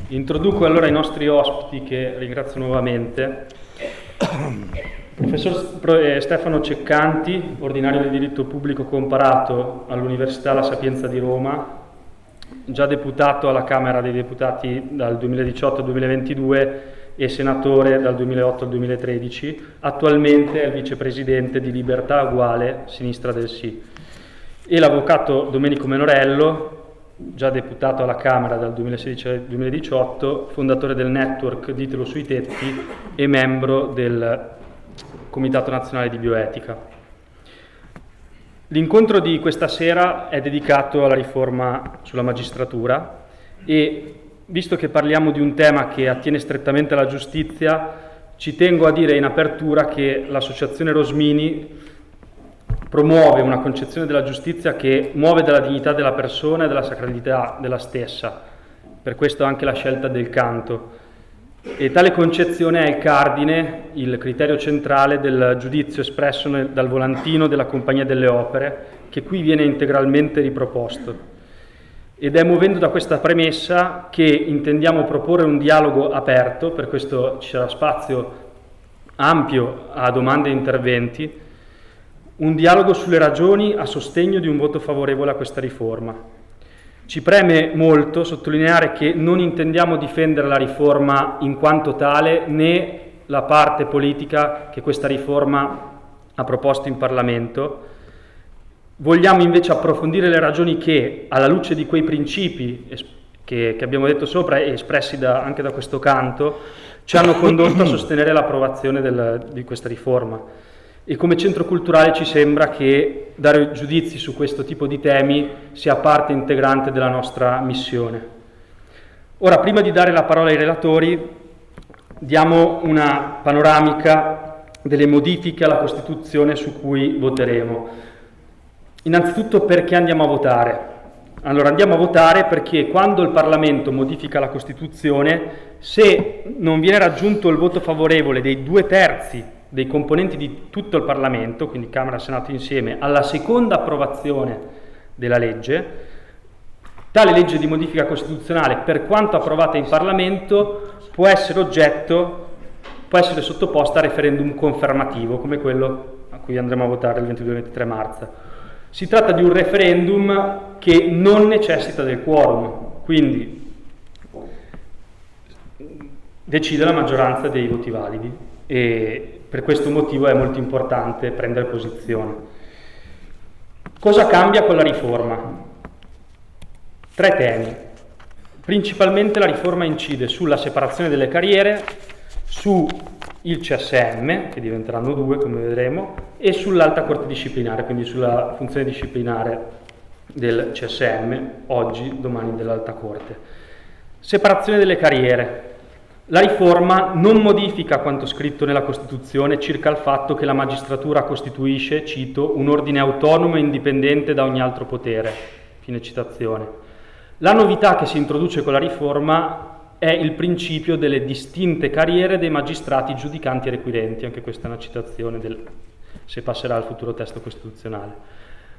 Introduco allora i nostri ospiti, che ringrazio nuovamente. Professor Stefano Ceccanti, ordinario di diritto pubblico comparato all'Università La Sapienza di Roma, già deputato alla Camera dei Deputati dal 2018 al 2022 e senatore dal 2008 al 2013, attualmente è il vicepresidente di Libertà Uguale Sinistra del Sì. E l'avvocato Domenico Menorello, già deputato alla Camera dal 2016 al 2018, fondatore del network Ditelo sui tetti e membro del Comitato Nazionale di Bioetica. L'incontro di questa sera è dedicato alla riforma sulla magistratura e, visto che parliamo di un tema che attiene strettamente alla giustizia, ci tengo a dire in apertura che l'Associazione Rosmini promuove una concezione della giustizia che muove dalla dignità della persona e dalla sacralità della stessa, per questo anche la scelta del canto. E tale concezione è il cardine, il criterio centrale del giudizio espresso dal volantino della Compagnia delle Opere, che qui viene integralmente riproposto. Ed è muovendo da questa premessa che intendiamo proporre un dialogo aperto, per questo ci sarà spazio ampio a domande e interventi, un dialogo sulle ragioni a sostegno di un voto favorevole a questa riforma. Ci preme molto sottolineare che non intendiamo difendere la riforma in quanto tale, né la parte politica che questa riforma ha proposto in Parlamento. Vogliamo invece approfondire le ragioni che, alla luce di quei principi che abbiamo detto sopra e espressi anche da questo canto, ci hanno condotto a sostenere l'approvazione di questa riforma. E come centro culturale ci sembra che dare giudizi su questo tipo di temi sia parte integrante della nostra missione. Ora, prima di dare la parola ai relatori, diamo una panoramica delle modifiche alla Costituzione su cui voteremo. Innanzitutto, perché andiamo a votare? Allora andiamo a votare, perché quando il Parlamento modifica la Costituzione, se non viene raggiunto il voto favorevole dei 2/3 dei componenti di tutto il Parlamento, quindi Camera e Senato insieme, alla seconda approvazione della legge, tale legge di modifica costituzionale, per quanto approvata in Parlamento, può essere sottoposta a referendum confermativo, come quello a cui andremo a votare il 22 e 23 marzo. Si tratta di un referendum che non necessita del quorum, quindi decide la maggioranza dei voti validi, e per questo motivo è molto importante prendere posizione. Cosa cambia con la riforma? 3 temi. Principalmente la riforma incide sulla separazione delle carriere, su il CSM, che diventeranno 2 come vedremo, e sull'alta corte disciplinare, quindi sulla funzione disciplinare del CSM, oggi, domani dell'alta corte. Separazione delle carriere. La riforma non modifica quanto scritto nella Costituzione circa il fatto che la magistratura costituisce, cito, un ordine autonomo e indipendente da ogni altro potere. Fine citazione. La novità che si introduce con la riforma è il principio delle distinte carriere dei magistrati giudicanti e requirenti, anche questa è una citazione se passerà al futuro testo costituzionale.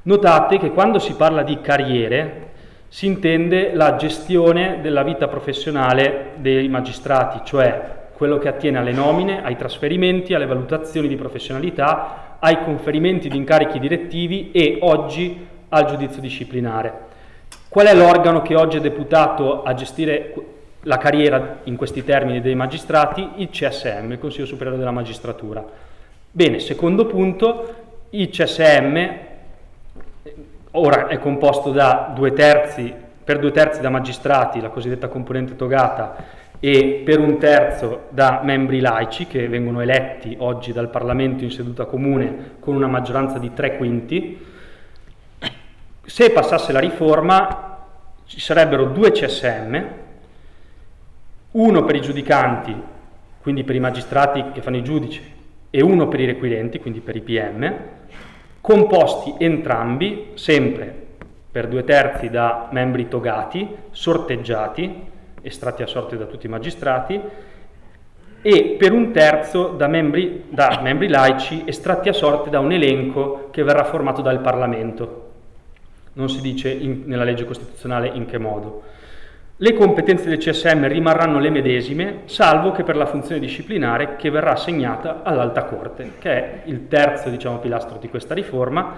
Notate che quando si parla di carriere si intende la gestione della vita professionale dei magistrati, cioè quello che attiene alle nomine, ai trasferimenti, alle valutazioni di professionalità, ai conferimenti di incarichi direttivi e oggi al giudizio disciplinare. Qual è l'organo che oggi è deputato a gestire la carriera in questi termini dei magistrati? Il CSM, il Consiglio Superiore della Magistratura. Bene, secondo punto, il CSM ora è composto da per 2/3 da magistrati, la cosiddetta componente togata, e per 1/3 da membri laici che vengono eletti oggi dal Parlamento in seduta comune con una maggioranza di 3/5. Se passasse la riforma ci sarebbero 2 CSM, uno per i giudicanti, quindi per i magistrati che fanno i giudici, e uno per i requirenti, quindi per i PM, composti entrambi sempre per 2/3 da membri togati, sorteggiati, estratti a sorte da tutti i magistrati, e per 1/3 da membri laici estratti a sorte da un elenco che verrà formato dal Parlamento. Non si dice nella legge costituzionale in che modo. Le competenze del CSM rimarranno le medesime, salvo che per la funzione disciplinare che verrà assegnata all'Alta Corte, che è il terzo, pilastro di questa riforma.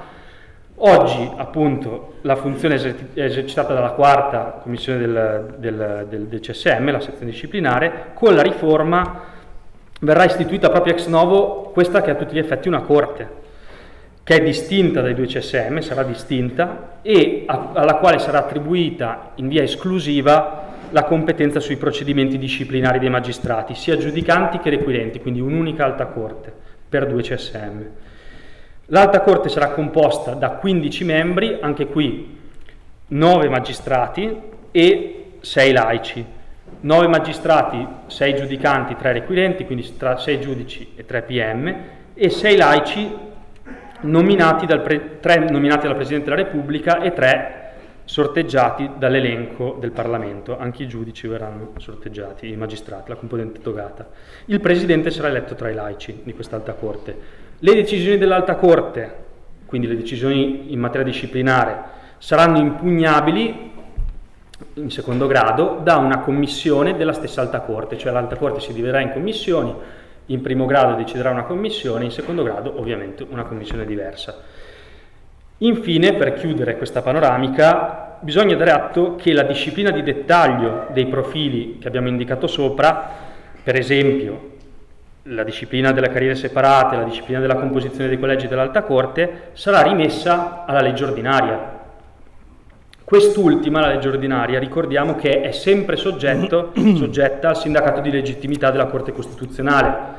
Oggi, appunto, la funzione è esercitata dalla quarta commissione del CSM, la sezione disciplinare. Con la riforma verrà istituita proprio ex novo questa che è a tutti gli effetti una Corte, che è distinta dai 2 CSM, sarà distinta, e alla quale sarà attribuita in via esclusiva la competenza sui procedimenti disciplinari dei magistrati, sia giudicanti che requirenti, quindi un'unica alta corte per 2 CSM. L'alta corte sarà composta da 15 membri, anche qui 9 magistrati e 6 laici. 9 magistrati, 6 giudicanti, 3 requirenti, quindi tra 6 giudici e 3 PM, e 6 laici nominati 3 nominati dal Presidente della Repubblica e 3 sorteggiati dall'elenco del Parlamento. Anche i giudici verranno sorteggiati, i magistrati, la componente togata. Il Presidente sarà eletto tra i laici di quest'Alta Corte. Le decisioni dell'Alta Corte, quindi le decisioni in materia disciplinare, saranno impugnabili in secondo grado da una commissione della stessa Alta Corte, cioè l'Alta Corte si dividerà in commissioni. In primo grado deciderà una commissione, in secondo grado ovviamente una commissione diversa. Infine, per chiudere questa panoramica, bisogna dare atto che la disciplina di dettaglio dei profili che abbiamo indicato sopra, per esempio la disciplina delle carriere separate, la disciplina della composizione dei collegi dell'Alta Corte, sarà rimessa alla legge ordinaria. Quest'ultima, la legge ordinaria, ricordiamo che è sempre soggetta al sindacato di legittimità della Corte Costituzionale.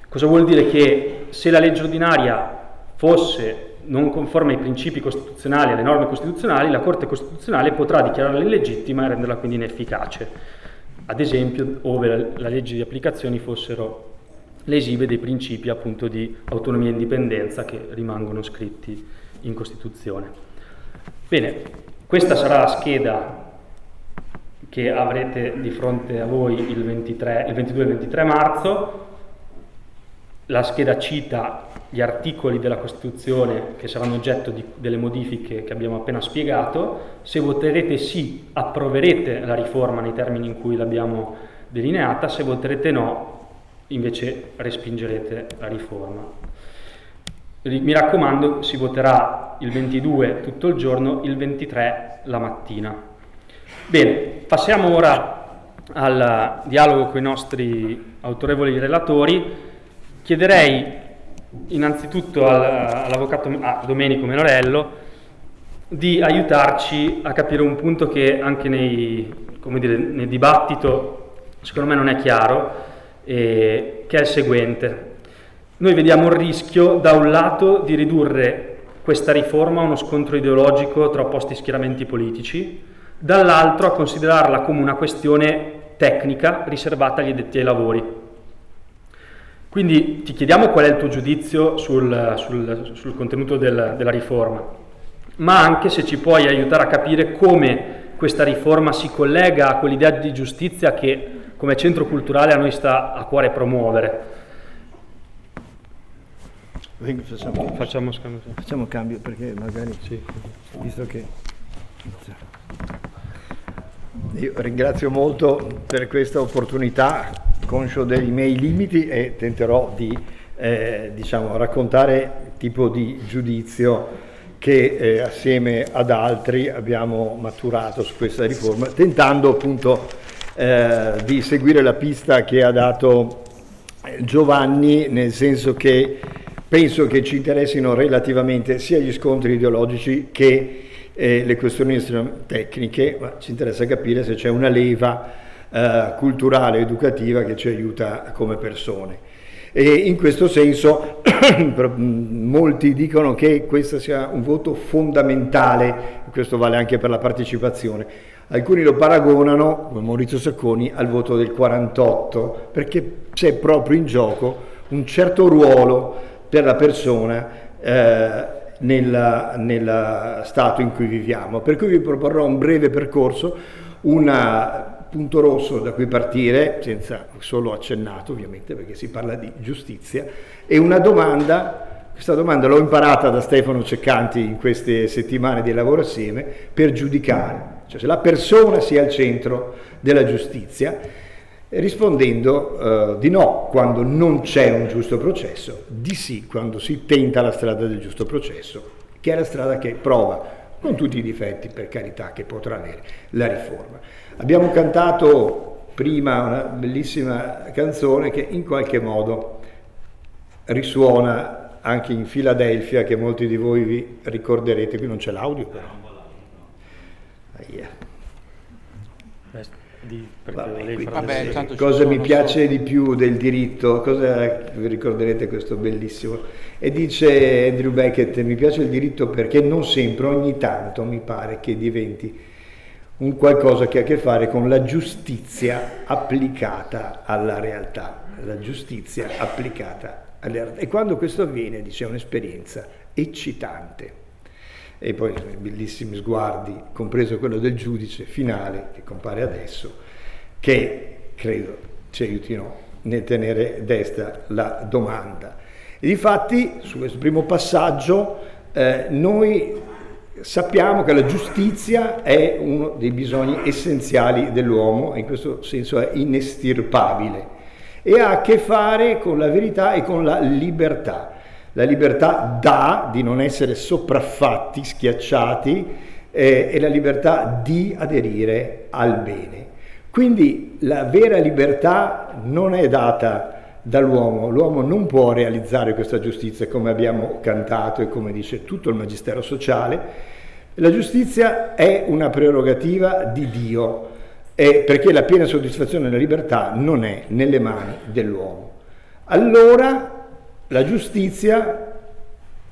Cosa vuol dire? Che se la legge ordinaria fosse non conforme ai principi costituzionali, alle norme costituzionali, la Corte Costituzionale potrà dichiararla illegittima e renderla quindi inefficace. Ad esempio, ove la legge di applicazione fossero lesive dei principi appunto di autonomia e indipendenza che rimangono scritti in Costituzione. Bene. Questa sarà la scheda che avrete di fronte a voi il 22 e il 23 marzo. La scheda cita gli articoli della Costituzione che saranno oggetto delle modifiche che abbiamo appena spiegato. Se voterete sì, approverete la riforma nei termini in cui l'abbiamo delineata; se voterete no, invece respingerete la riforma. Mi raccomando, si voterà il 22 tutto il giorno, il 23 la mattina. Bene, passiamo ora al dialogo con i nostri autorevoli relatori. Chiederei innanzitutto all'avvocato Domenico Menorello di aiutarci a capire un punto che anche nel dibattito secondo me non è chiaro, che è il seguente. Noi vediamo il rischio, da un lato, di ridurre questa riforma a uno scontro ideologico tra opposti schieramenti politici, dall'altro a considerarla come una questione tecnica riservata agli addetti ai lavori. Quindi ti chiediamo qual è il tuo giudizio sul contenuto della riforma, ma anche se ci puoi aiutare a capire come questa riforma si collega a quell'idea di giustizia che come centro culturale a noi sta a cuore promuovere. Facciamo cambio perché magari sì. Visto che io ringrazio molto per questa opportunità, conscio dei miei limiti, e tenterò di raccontare il tipo di giudizio che assieme ad altri abbiamo maturato su questa riforma, tentando appunto di seguire la pista che ha dato Giovanni, nel senso che penso che ci interessino relativamente sia gli scontri ideologici che le questioni tecniche, ma ci interessa capire se c'è una leva culturale, educativa che ci aiuta come persone. E in questo senso molti dicono che questo sia un voto fondamentale, questo vale anche per la partecipazione. Alcuni lo paragonano, come Maurizio Sacconi, al voto del 48, perché c'è proprio in gioco un certo ruolo per la persona nel stato in cui viviamo. Per cui vi proporrò un breve percorso, un punto rosso da cui partire, senza solo accennato ovviamente perché si parla di giustizia, e una domanda. Questa domanda l'ho imparata da Stefano Ceccanti in queste settimane di lavoro assieme, per giudicare, cioè se la persona sia al centro della giustizia, rispondendo di no quando non c'è un giusto processo, di sì quando si tenta la strada del giusto processo, che è la strada che prova, con tutti i difetti per carità che potrà avere, la riforma. Abbiamo cantato prima una bellissima canzone che in qualche modo risuona anche in Filadelfia, che molti di voi vi ricorderete. Qui non c'è l'audio però. Cosa mi piace di più del diritto? Cosa vi ricorderete questo bellissimo? E dice Andrew Beckett: mi piace il diritto perché non sempre, ogni tanto mi pare che diventi un qualcosa che ha a che fare con la giustizia applicata alla realtà. La giustizia applicata alla realtà. E quando questo avviene, dice, è un'esperienza eccitante. E poi bellissimi sguardi, compreso quello del giudice finale che compare adesso, che credo ci aiutino nel tenere destra la domanda. E difatti su questo primo passaggio noi sappiamo che la giustizia è uno dei bisogni essenziali dell'uomo, e in questo senso è inestirpabile e ha a che fare con la verità e con la libertà. La libertà di non essere sopraffatti, schiacciati, e la libertà di aderire al bene. Quindi la vera libertà non è data dall'uomo, l'uomo non può realizzare questa giustizia come abbiamo cantato e come dice tutto il magistero sociale. La giustizia è una prerogativa di Dio, perché la piena soddisfazione della libertà non è nelle mani dell'uomo. Allora la giustizia,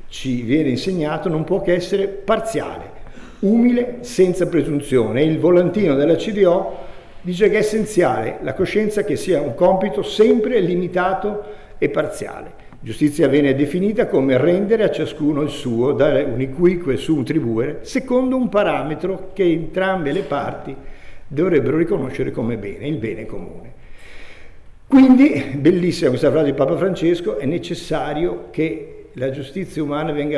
ci viene insegnato, non può che essere parziale, umile, senza presunzione. Il volantino della CDO dice che è essenziale la coscienza che sia un compito sempre limitato e parziale. Giustizia viene definita come rendere a ciascuno il suo, dare unicuique sum tribuere, secondo un parametro che entrambe le parti dovrebbero riconoscere come bene, il bene comune. Quindi, bellissima questa frase di Papa Francesco, è necessario che la giustizia umana venga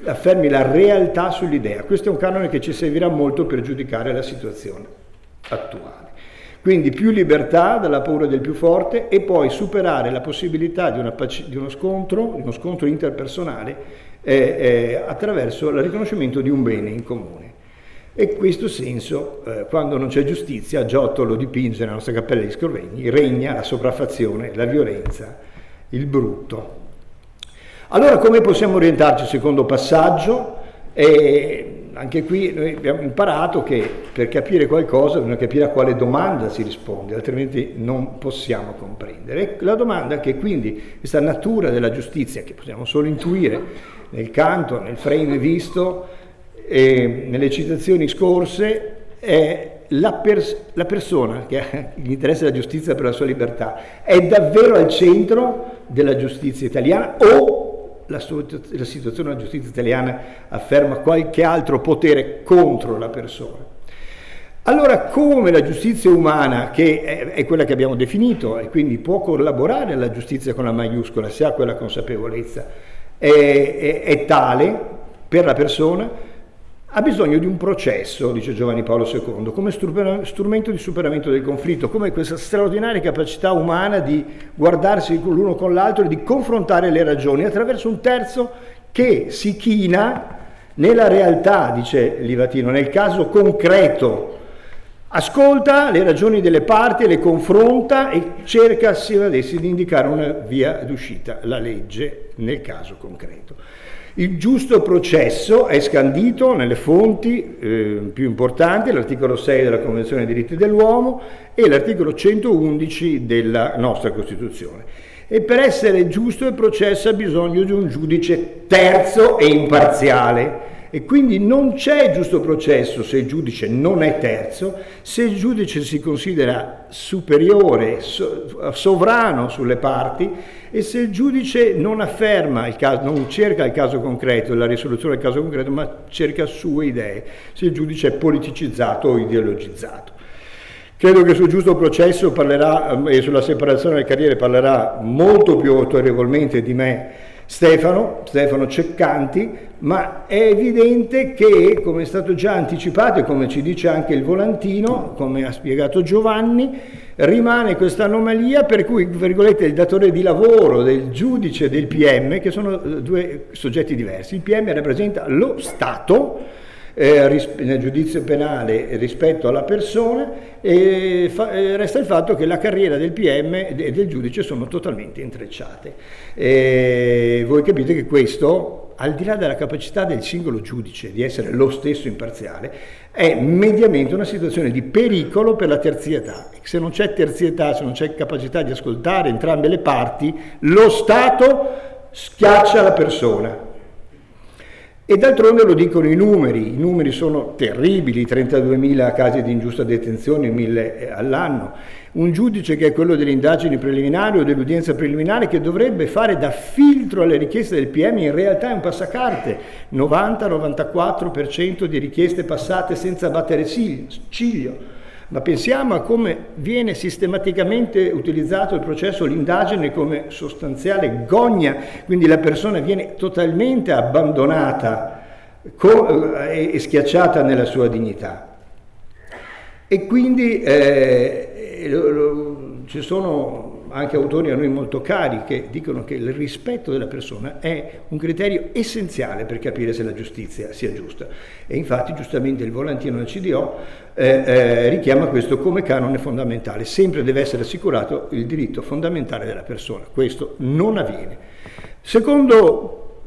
affermi la realtà sull'idea. Questo è un canone che ci servirà molto per giudicare la situazione attuale. Quindi più libertà dalla paura del più forte e poi superare la possibilità di uno scontro interpersonale attraverso il riconoscimento di un bene in comune. E in questo senso, quando non c'è giustizia, Giotto lo dipinge nella nostra Cappella degli Scrovegni, regna la sopraffazione, la violenza, il brutto. Allora come possiamo orientarci? Secondo passaggio, anche qui noi abbiamo imparato che per capire qualcosa bisogna capire a quale domanda si risponde, altrimenti non possiamo comprendere. La domanda che quindi questa natura della giustizia, che possiamo solo intuire nel canto, nel frame visto e nelle citazioni scorse, è la persona che ha l'interesse della giustizia per la sua libertà, è davvero al centro della giustizia italiana o la situazione della giustizia italiana afferma qualche altro potere contro la persona? Allora, come la giustizia umana, che è quella che abbiamo definito e quindi può collaborare alla giustizia con la maiuscola, se ha quella consapevolezza, è tale per la persona, ha bisogno di un processo, dice Giovanni Paolo II, come strumento di superamento del conflitto, come questa straordinaria capacità umana di guardarsi l'uno con l'altro e di confrontare le ragioni attraverso un terzo che si china nella realtà, dice Livatino, nel caso concreto, ascolta le ragioni delle parti, le confronta e cerca assieme ad essi di indicare una via d'uscita, la legge nel caso concreto. Il giusto processo è scandito nelle fonti più importanti, l'articolo 6 della Convenzione dei diritti dell'uomo e l'articolo 111 della nostra Costituzione. E per essere giusto il processo ha bisogno di un giudice terzo e imparziale. E quindi non c'è giusto processo se il giudice non è terzo, se il giudice si considera superiore, sovrano sulle parti e se il giudice non afferma il caso, non cerca il caso concreto, la risoluzione del caso concreto, ma cerca sue idee, se il giudice è politicizzato o ideologizzato. Credo che sul giusto processo parlerà e sulla separazione delle carriere parlerà molto più autorevolmente di me Stefano Ceccanti, ma è evidente che, come è stato già anticipato e come ci dice anche il volantino, come ha spiegato Giovanni, rimane questa anomalia per cui, virgolette, il datore di lavoro del giudice e del PM, che sono due soggetti diversi, il PM rappresenta lo Stato nel giudizio penale rispetto alla persona e resta il fatto che la carriera del PM e del giudice sono totalmente intrecciate. Voi capite che questo, al di là della capacità del singolo giudice di essere lo stesso imparziale, è mediamente una situazione di pericolo per la terzietà. Se non c'è terzietà, se non c'è capacità di ascoltare entrambe le parti, lo Stato schiaccia la persona. E d'altronde lo dicono i numeri sono terribili, 32.000 casi di ingiusta detenzione, 1.000 all'anno. Un giudice che è quello delle indagini preliminari o dell'udienza preliminare che dovrebbe fare da filtro alle richieste del PM, in realtà è un passacarte, 90-94% di richieste passate senza battere ciglio. Ma pensiamo a come viene sistematicamente utilizzato il processo, l'indagine come sostanziale gogna, quindi la persona viene totalmente abbandonata e schiacciata nella sua dignità. E quindi ci sono anche autori a noi molto cari che dicono che il rispetto della persona è un criterio essenziale per capire se la giustizia sia giusta. E infatti giustamente il volantino del CDO richiama questo come canone fondamentale. Sempre deve essere assicurato il diritto fondamentale della persona. Questo non avviene. Secondo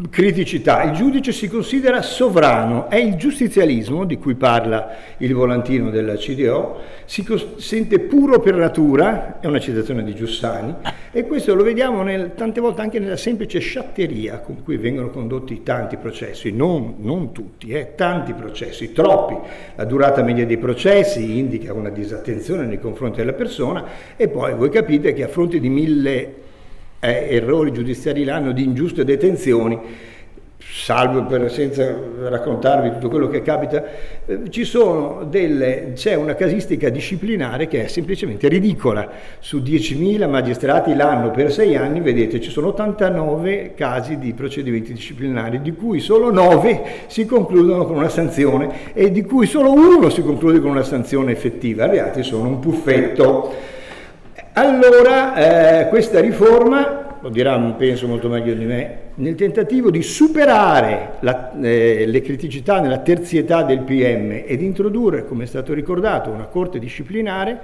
criticità. Il giudice si considera sovrano, è il giustizialismo di cui parla il volantino della CDO, si sente puro per natura, è una citazione di Giussani, e questo lo vediamo tante volte anche nella semplice sciatteria con cui vengono condotti tanti processi, non tutti, tanti processi, troppi. La durata media dei processi indica una disattenzione nei confronti della persona, e poi voi capite che a fronte di 1000 errori giudiziari l'anno, di ingiuste detenzioni, senza raccontarvi tutto quello che capita, c'è una casistica disciplinare che è semplicemente ridicola. Su 10.000 magistrati l'anno per 6 anni, vedete, ci sono 89 casi di procedimenti disciplinari, di cui solo 9 si concludono con una sanzione e di cui solo 1 si conclude con una sanzione effettiva. I reati sono un puffetto. Allora, questa riforma, lo dirà penso molto meglio di me, nel tentativo di superare le criticità nella terzietà del PM ed introdurre, come è stato ricordato, una corte disciplinare,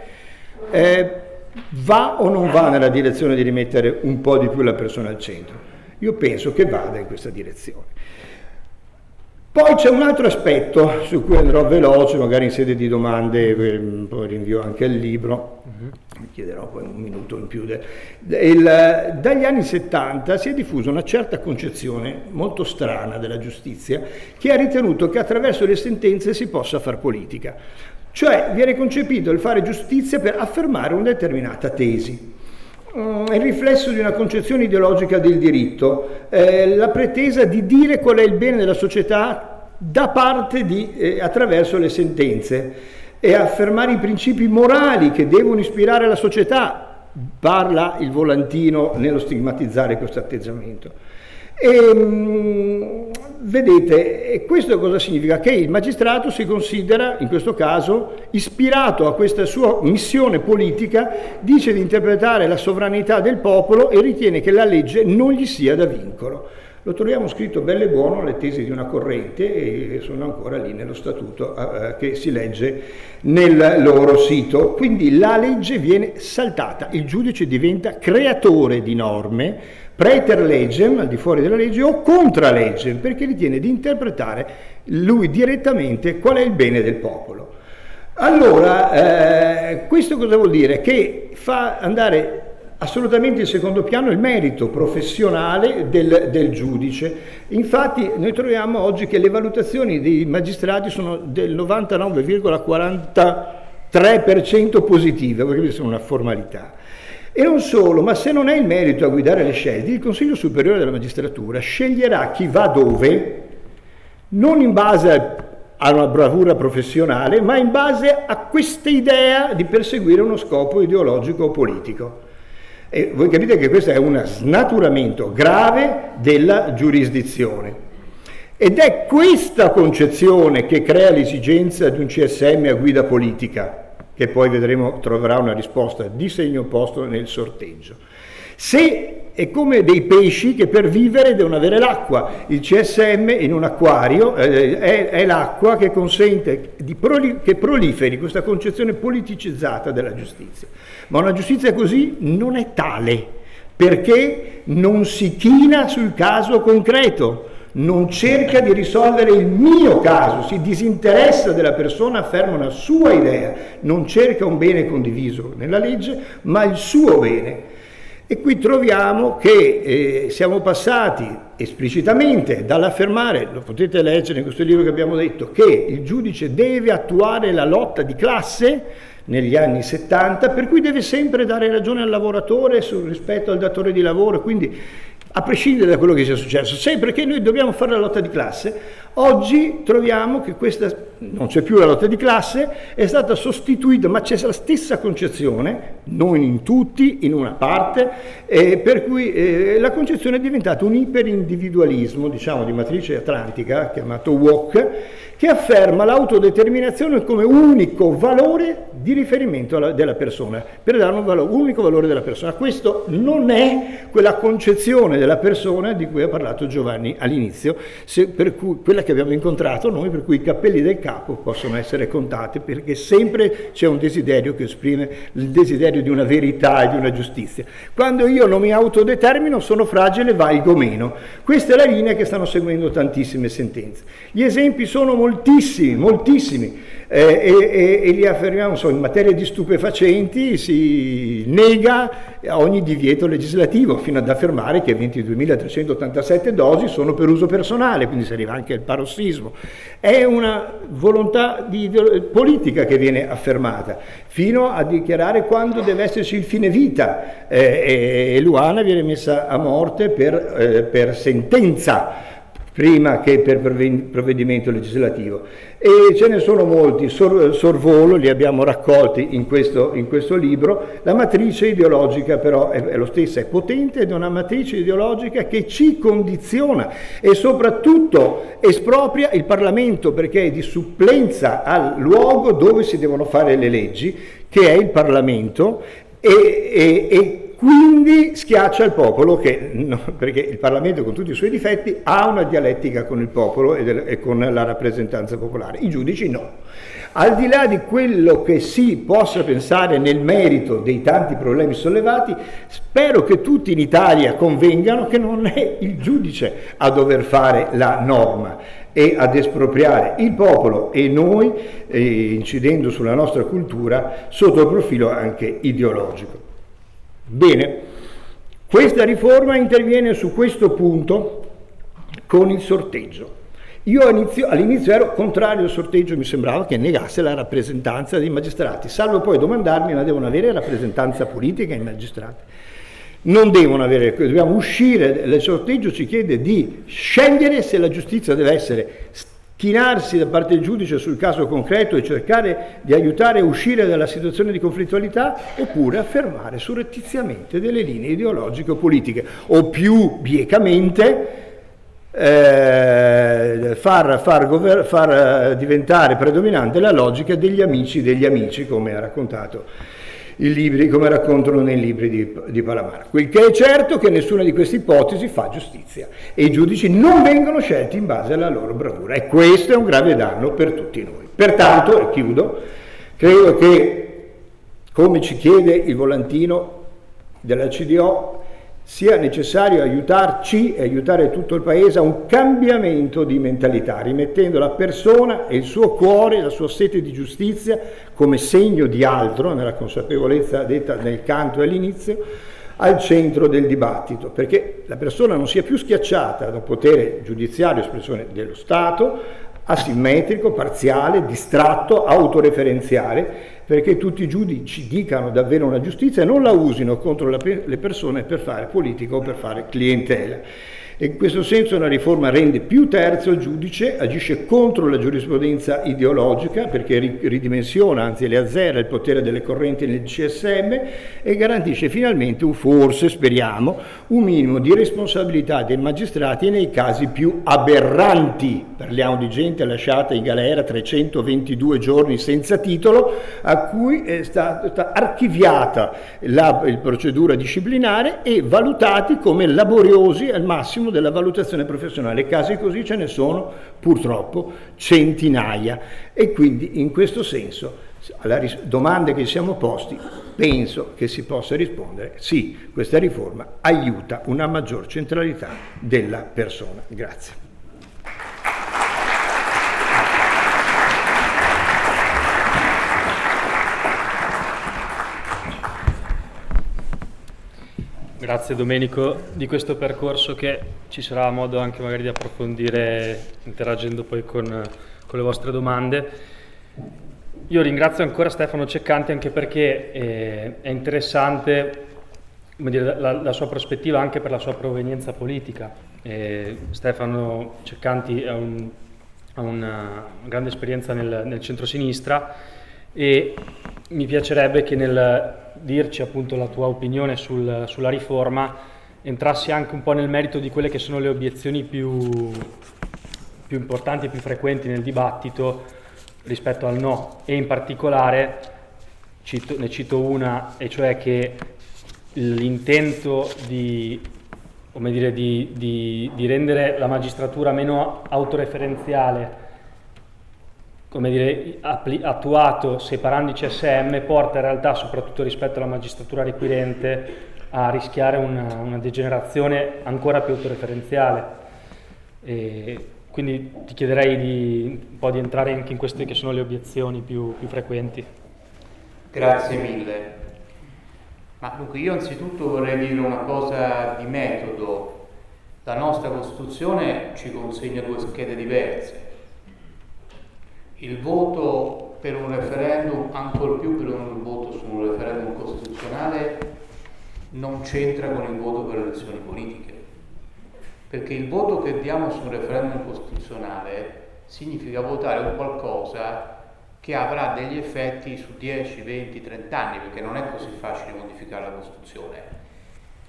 va o non va nella direzione di rimettere un po' di più la persona al centro? Io penso che vada in questa direzione. Poi c'è un altro aspetto su cui andrò veloce, magari in sede di domande, poi rinvio anche il libro, mi chiederò poi un minuto in più. Dagli anni 70 si è diffusa una certa concezione molto strana della giustizia, che ha ritenuto che attraverso le sentenze si possa far politica. Cioè viene concepito il fare giustizia per affermare una determinata tesi. Il riflesso di una concezione ideologica del diritto, la pretesa di dire qual è il bene della società da parte attraverso le sentenze e affermare i principi morali che devono ispirare la società, parla il volantino nello stigmatizzare questo atteggiamento. Vedete, questo cosa significa? Che il magistrato si considera, in questo caso, ispirato a questa sua missione politica, dice di interpretare la sovranità del popolo e ritiene che la legge non gli sia da vincolo. Lo troviamo scritto bello e buono, le tesi di una corrente, e sono ancora lì nello statuto che si legge nel loro sito. Quindi la legge viene saltata, il giudice diventa creatore di norme, praeter legem, al di fuori della legge, o contra legem, perché ritiene di interpretare lui direttamente qual è il bene del popolo. Allora, questo cosa vuol dire? Che fa andare assolutamente in secondo piano il merito professionale del giudice. Infatti noi troviamo oggi che le valutazioni dei magistrati sono del 99,43% positive, perché sono una formalità. E non solo, ma se non è il merito a guidare le scelte, il Consiglio Superiore della Magistratura sceglierà chi va dove, non in base a una bravura professionale, ma in base a questa idea di perseguire uno scopo ideologico o politico. E voi capite che questo è un snaturamento grave della giurisdizione. Ed è questa concezione che crea l'esigenza di un CSM a guida politica, che poi vedremo troverà una risposta di segno opposto nel sorteggio. Se è come dei pesci che per vivere devono avere l'acqua, il CSM in un acquario è l'acqua che consente che proliferi questa concezione politicizzata della giustizia. Ma una giustizia così non è tale, perché non si china sul caso concreto, non cerca di risolvere il mio caso, si disinteressa della persona, afferma una sua idea, non cerca un bene condiviso nella legge, ma il suo bene. E qui troviamo che siamo passati esplicitamente dall'affermare, lo potete leggere in questo libro che abbiamo detto, che il giudice deve attuare la lotta di classe negli anni 70, per cui deve sempre dare ragione al lavoratore rispetto al datore di lavoro, quindi a prescindere da quello che sia successo, sempre che noi dobbiamo fare la lotta di classe. Oggi troviamo che non c'è più la lotta di classe, è stata sostituita, ma c'è la stessa concezione, non in tutti, in una parte, per cui la concezione è diventata un iperindividualismo, diciamo di matrice atlantica, chiamato WOC, che afferma l'autodeterminazione come unico valore di riferimento della persona, per dare un unico valore della persona. Questo non è quella concezione della persona di cui ha parlato Giovanni all'inizio, per cui quella che abbiamo incontrato noi, per cui i cappelli del capo possono essere contate, perché sempre c'è un desiderio che esprime il desiderio di una verità e di una giustizia. Quando io non mi autodetermino, sono fragile, valgo meno. Questa è la linea che stanno seguendo tantissime sentenze. Gli esempi sono moltissimi, moltissimi, e li affermiamo. In materia di stupefacenti si nega ogni divieto legislativo, fino ad affermare che 22.387 dosi sono per uso personale, quindi si arriva anche al parossismo. È una volontà politica che viene affermata, fino a dichiarare quando deve esserci il fine vita, e Luana viene messa a morte per sentenza prima che per provvedimento legislativo. E ce ne sono molti, sorvolo, li abbiamo raccolti in questo libro. La matrice ideologica però è lo stessa, è potente, ed è una matrice ideologica che ci condiziona e soprattutto espropria il Parlamento, perché è di supplenza al luogo dove si devono fare le leggi, che è il Parlamento, e quindi schiaccia il popolo, perché il Parlamento, con tutti i suoi difetti, ha una dialettica con il popolo e con la rappresentanza popolare. I giudici no. Al di là di quello che si possa pensare nel merito dei tanti problemi sollevati, spero che tutti in Italia convengano che non è il giudice a dover fare la norma e ad espropriare il popolo e noi, incidendo sulla nostra cultura sotto il profilo anche ideologico. Bene, questa riforma interviene su questo punto con il sorteggio. Io all'inizio ero contrario al sorteggio, mi sembrava che negasse la rappresentanza dei magistrati, salvo poi domandarmi: ma devono avere rappresentanza politica i magistrati? Non devono avere, dobbiamo uscire dal sorteggio. Ci chiede di scegliere se la giustizia deve essere chinarsi da parte del giudice sul caso concreto e cercare di aiutare a uscire dalla situazione di conflittualità, oppure affermare surrettiziamente delle linee ideologiche o politiche, o più biecamente far diventare predominante la logica degli amici, come ha raccontato come raccontano nei libri di Palamara. Quel che è certo è che nessuna di queste ipotesi fa giustizia, e i giudici non vengono scelti in base alla loro bravura, e questo è un grave danno per tutti noi. Pertanto, e chiudo, credo che, come ci chiede il volantino della CDO, sia necessario aiutarci e aiutare tutto il Paese a un cambiamento di mentalità, rimettendo la persona e il suo cuore, la sua sete di giustizia come segno di altro, nella consapevolezza detta nel canto all'inizio, al centro del dibattito, perché la persona non sia più schiacciata da un potere giudiziario, espressione dello Stato, asimmetrico, parziale, distratto, autoreferenziale, perché tutti i giudici dicano davvero una giustizia e non la usino contro le persone per fare politica o per fare clientela. E in questo senso una riforma rende più terzo il giudice, agisce contro la giurisprudenza ideologica, perché ridimensiona, anzi le azzera, il potere delle correnti nel CSM, e garantisce finalmente, forse speriamo, un minimo di responsabilità dei magistrati nei casi più aberranti. Parliamo di gente lasciata in galera 322 giorni senza titolo, a cui è stata archiviata la procedura disciplinare e valutati come laboriosi al massimo della valutazione professionale. Casi così ce ne sono purtroppo centinaia, e quindi in questo senso alla domande che ci siamo posti penso che si possa rispondere: sì, questa riforma aiuta una maggior centralità della persona. Grazie. Grazie Domenico di questo percorso, che ci sarà modo anche magari di approfondire interagendo poi con le vostre domande. Io ringrazio ancora Stefano Ceccanti, anche perché è interessante, come dire, la sua prospettiva anche per la sua provenienza politica. Stefano Ceccanti ha una grande esperienza nel centrosinistra, e mi piacerebbe che nel dirci appunto la tua opinione sulla riforma entrassi anche un po' nel merito di quelle che sono le obiezioni più importanti e più frequenti nel dibattito rispetto al no, e in particolare ne cito una, e cioè che l'intento di rendere la magistratura meno autoreferenziale come dire, attuato separando i CSM porta in realtà, soprattutto rispetto alla magistratura requirente, a rischiare una degenerazione ancora più autoreferenziale. E quindi ti chiederei un po' di entrare anche in queste che sono le obiezioni più frequenti. Grazie mille. Ma dunque, io anzitutto vorrei dire una cosa di metodo. La nostra Costituzione ci consegna due schede diverse. Il voto per un referendum, ancor più per un voto su un referendum costituzionale, non c'entra con il voto per le elezioni politiche. Perché il voto che diamo su un referendum costituzionale significa votare un qualcosa che avrà degli effetti su 10, 20, 30 anni, perché non è così facile modificare la Costituzione.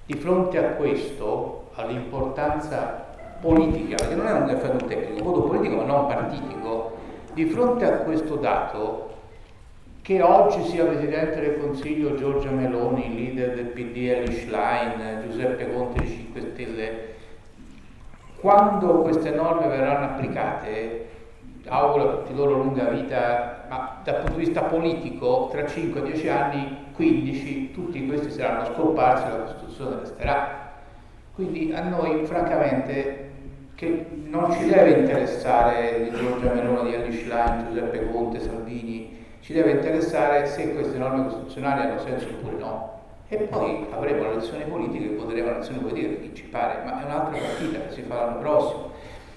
Di fronte a questo, all'importanza politica, perché non è un referendum tecnico, un voto politico ma non partitico, di fronte a questo dato, che oggi sia Presidente del Consiglio Giorgia Meloni, leader del PD Elly Schlein, Giuseppe Conte di 5 Stelle, quando queste norme verranno applicate, auguro a tutti loro lunga vita, ma dal punto di vista politico, tra 5-10 anni, 15, tutti questi saranno scomparsi e la Costituzione resterà. Quindi a noi, francamente, che non ci deve interessare di Giorgia Meloni, di Elly Schlein, Giuseppe Conte, Salvini, ci deve interessare se queste norme costituzionali hanno senso oppure no. E poi avremo le elezioni politiche e voteremo le elezioni politiche per chi ci pare, ma è un'altra partita che si fa l'anno prossimo.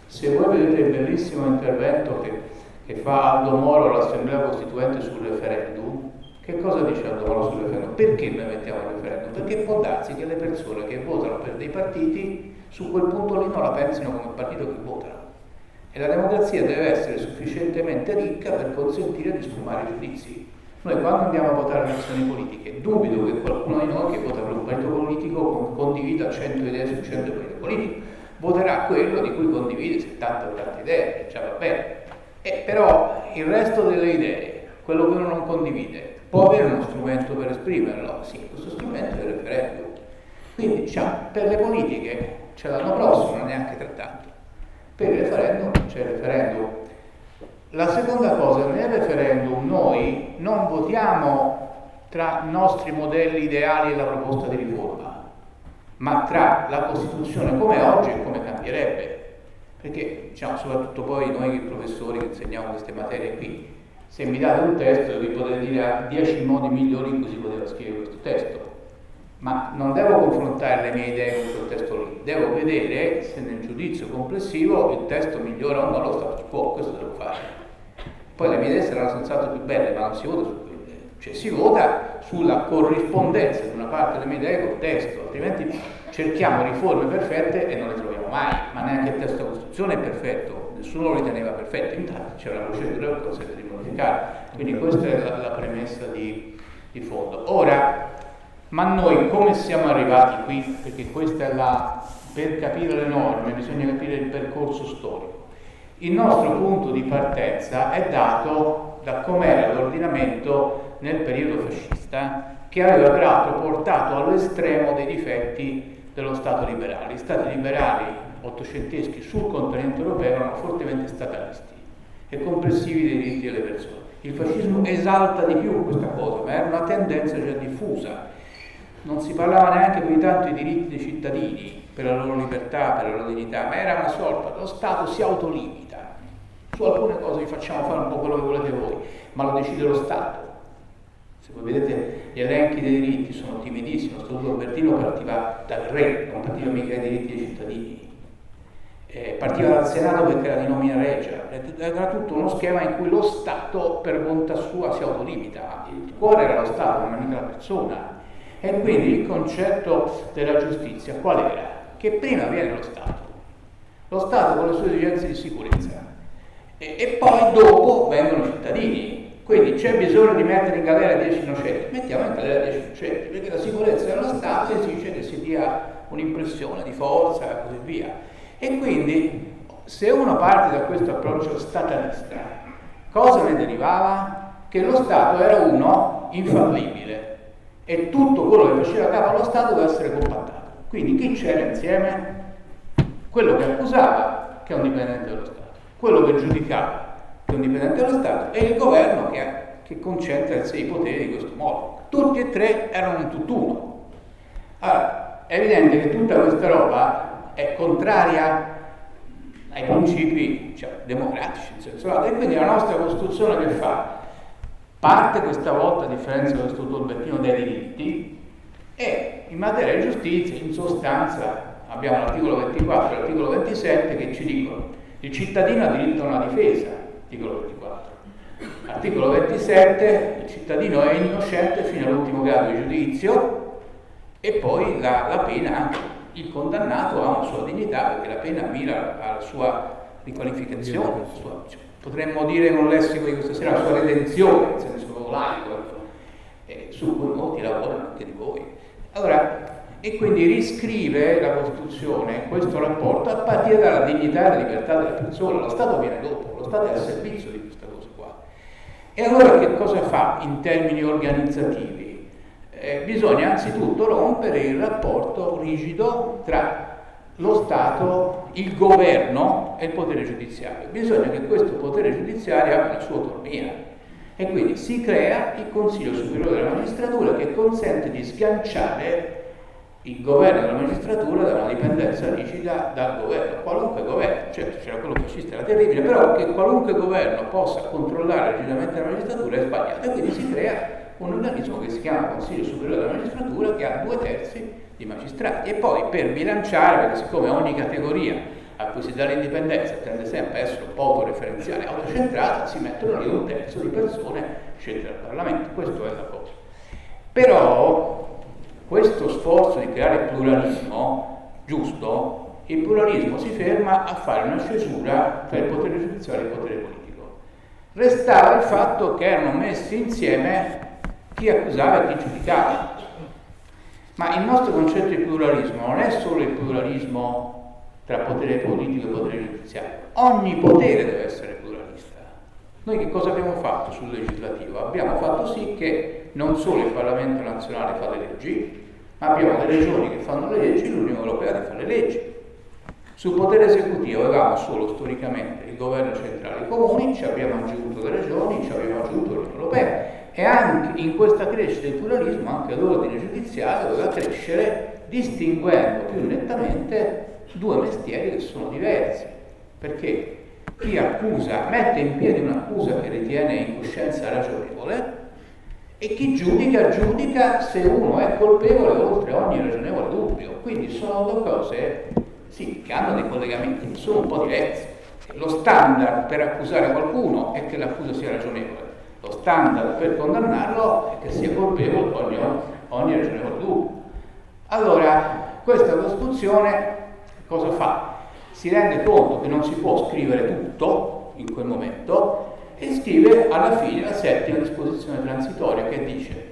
Se voi vedete il bellissimo intervento che fa Aldo Moro all'Assemblea Costituente sul referendum, che cosa dice Aldo Moro sul referendum? Perché noi mettiamo il referendum? Perché può darsi che le persone che votano per dei partiti su quel punto lì non la pensino come il partito che votano. E la democrazia deve essere sufficientemente ricca per consentire di sfumare i giudizi. Noi quando andiamo a votare le elezioni politiche, dubito che qualcuno di noi che vota per un partito politico condivida 100 idee su 100 partiti politici, voterà quello di cui condivide 70-80 idee, già va bene. Però il resto delle idee, quello che uno non condivide, può avere uno strumento per esprimerlo? Sì, questo strumento è il referendum. Quindi diciamo, per le politiche c'è l'anno prossimo, non neanche tra tanto. Per il referendum c'è il referendum. La seconda cosa, nel referendum noi non votiamo tra i nostri modelli ideali e la proposta di riforma, ma tra la Costituzione come oggi e come cambierebbe. Perché, diciamo, soprattutto poi noi professori che insegniamo queste materie qui, se mi date un testo vi potete dire 10 modi migliori in cui si poteva scrivere questo testo, ma non devo confrontare le mie idee con quel testo lì, devo vedere se nel giudizio complessivo il testo migliora o no lo status quo, questo devo fare. Poi le mie idee saranno senz'altro più belle, ma non si vota su quelle idee, cioè si vota sulla corrispondenza di una parte delle mie idee col testo, altrimenti cerchiamo riforme perfette e non le troviamo mai, ma neanche il testo della Costituzione è perfetto, nessuno lo riteneva perfetto, intanto c'è una procedura che consente di modificare, quindi questa è la premessa di fondo. Ora, ma noi come siamo arrivati qui? Perché questa è per capire le norme bisogna capire il percorso storico. Il nostro punto di partenza è dato da com'era l'ordinamento nel periodo fascista, che aveva peraltro portato all'estremo dei difetti dello Stato liberale. Gli Stati liberali ottocenteschi sul continente europeo erano fortemente statalisti e compressivi dei diritti delle persone. Il fascismo esalta di più questa cosa, ma era una tendenza già diffusa. Non si parlava neanche più di tanto di diritti dei cittadini per la loro libertà, per la loro dignità, ma era una sorta, lo Stato si autolimita. Su alcune cose vi facciamo fare un po' quello che volete voi, ma lo decide lo Stato. Se voi vedete gli elenchi dei diritti sono timidissimi, lo Statuto Albertino partiva dal re, non partiva mica dai diritti dei cittadini. Partiva dal Senato perché era di nomina regia, era tutto uno schema in cui lo Stato per bontà sua si autolimita, il cuore era lo Stato, non mica la persona. E quindi il concetto della giustizia qual era? Che prima viene lo Stato con le sue esigenze di sicurezza e poi dopo vengono i cittadini. Quindi c'è bisogno di mettere in galera 10 innocenti, mettiamo in galera 10 innocenti, perché la sicurezza dello Stato esige che si dia un'impressione di forza e così via. E quindi se uno parte da questo approccio statalista, cosa ne derivava? Che lo Stato era uno infallibile e tutto quello che faceva capo allo Stato deve essere compattato. Quindi chi c'era insieme? Quello che accusava, che è un dipendente dello Stato, quello che giudicava, più indipendente dello Stato, e il governo che concentra in sé i poteri di questo modo. Tutti e tre erano un tutt'uno. Allora, è evidente che tutta questa roba è contraria ai principi, cioè, democratici in senso lato, e quindi la nostra Costituzione che fa? Parte questa volta, a differenza del Statuto albertino, dei diritti, e in materia di giustizia, in sostanza, abbiamo l'articolo 24 e l'articolo 27 che ci dicono: il cittadino ha diritto a una difesa, articolo 24. Articolo 27, il cittadino è innocente fino all'ultimo grado di giudizio, e poi la pena, anche il condannato ha una sua dignità, perché la pena mira alla sua riqualificazione, potremmo dire con un lessico di questa sera, la sua redenzione, in senso laico, su cui molti lavorano anche di voi. Allora, e quindi riscrive la Costituzione questo rapporto a partire dalla dignità e dalla libertà della persona. Lo Stato viene dopo, lo Stato è al servizio di questa cosa qua. E allora che cosa fa in termini organizzativi? Bisogna anzitutto rompere il rapporto rigido tra lo Stato, il governo e il potere giudiziario. Bisogna che questo potere giudiziario abbia una sua autonomia, e quindi si crea il Consiglio Superiore della Magistratura, che consente di sganciare il governo della magistratura da una dipendenza rigida dal governo, qualunque governo. Certo, c'era quello fascista, era terribile, però che qualunque governo possa controllare rigidamente la magistratura è sbagliato, e quindi si crea un organismo che si chiama Consiglio Superiore della Magistratura, che ha 2/3 di magistrati, e poi per bilanciare, perché siccome ogni categoria a cui si dà l'indipendenza tende sempre a essere un po' autoreferenziale, autocentrata, si mettono lì 1/3 di persone scelte dal Parlamento. Questo è la cosa. Però questo sforzo di creare pluralismo giusto, il pluralismo si ferma a fare una cesura tra il potere giudiziario e il potere politico. Restava il fatto che erano messi insieme chi accusava e chi giudicava. Ma il nostro concetto di pluralismo non è solo il pluralismo tra potere politico e potere giudiziario. Ogni potere deve essere pluralista. Noi che cosa abbiamo fatto sul legislativo? Abbiamo fatto sì che non solo il Parlamento nazionale fa le leggi, ma abbiamo le regioni che fanno le leggi, l'Unione Europea che fa le leggi. Sul potere esecutivo avevamo solo storicamente il governo centrale, i comuni, ci abbiamo aggiunto le regioni, ci abbiamo aggiunto l'Unione Europea, e anche in questa crescita del pluralismo anche l'ordine giudiziario doveva crescere distinguendo più nettamente due mestieri che sono diversi, perché chi accusa mette in piedi un'accusa che ritiene in coscienza ragionevole, e chi giudica se uno è colpevole oltre ogni ragionevole dubbio. Quindi sono due cose, sì, che hanno dei collegamenti, ma sono un po' diversi. Lo standard per accusare qualcuno è che l'accusa sia ragionevole, lo standard per condannarlo è che sia colpevole ogni ragionevole dubbio. Allora, questa Costituzione cosa fa? Si rende conto che non si può scrivere tutto in quel momento, e scrive alla fine la settima disposizione transitoria, che dice: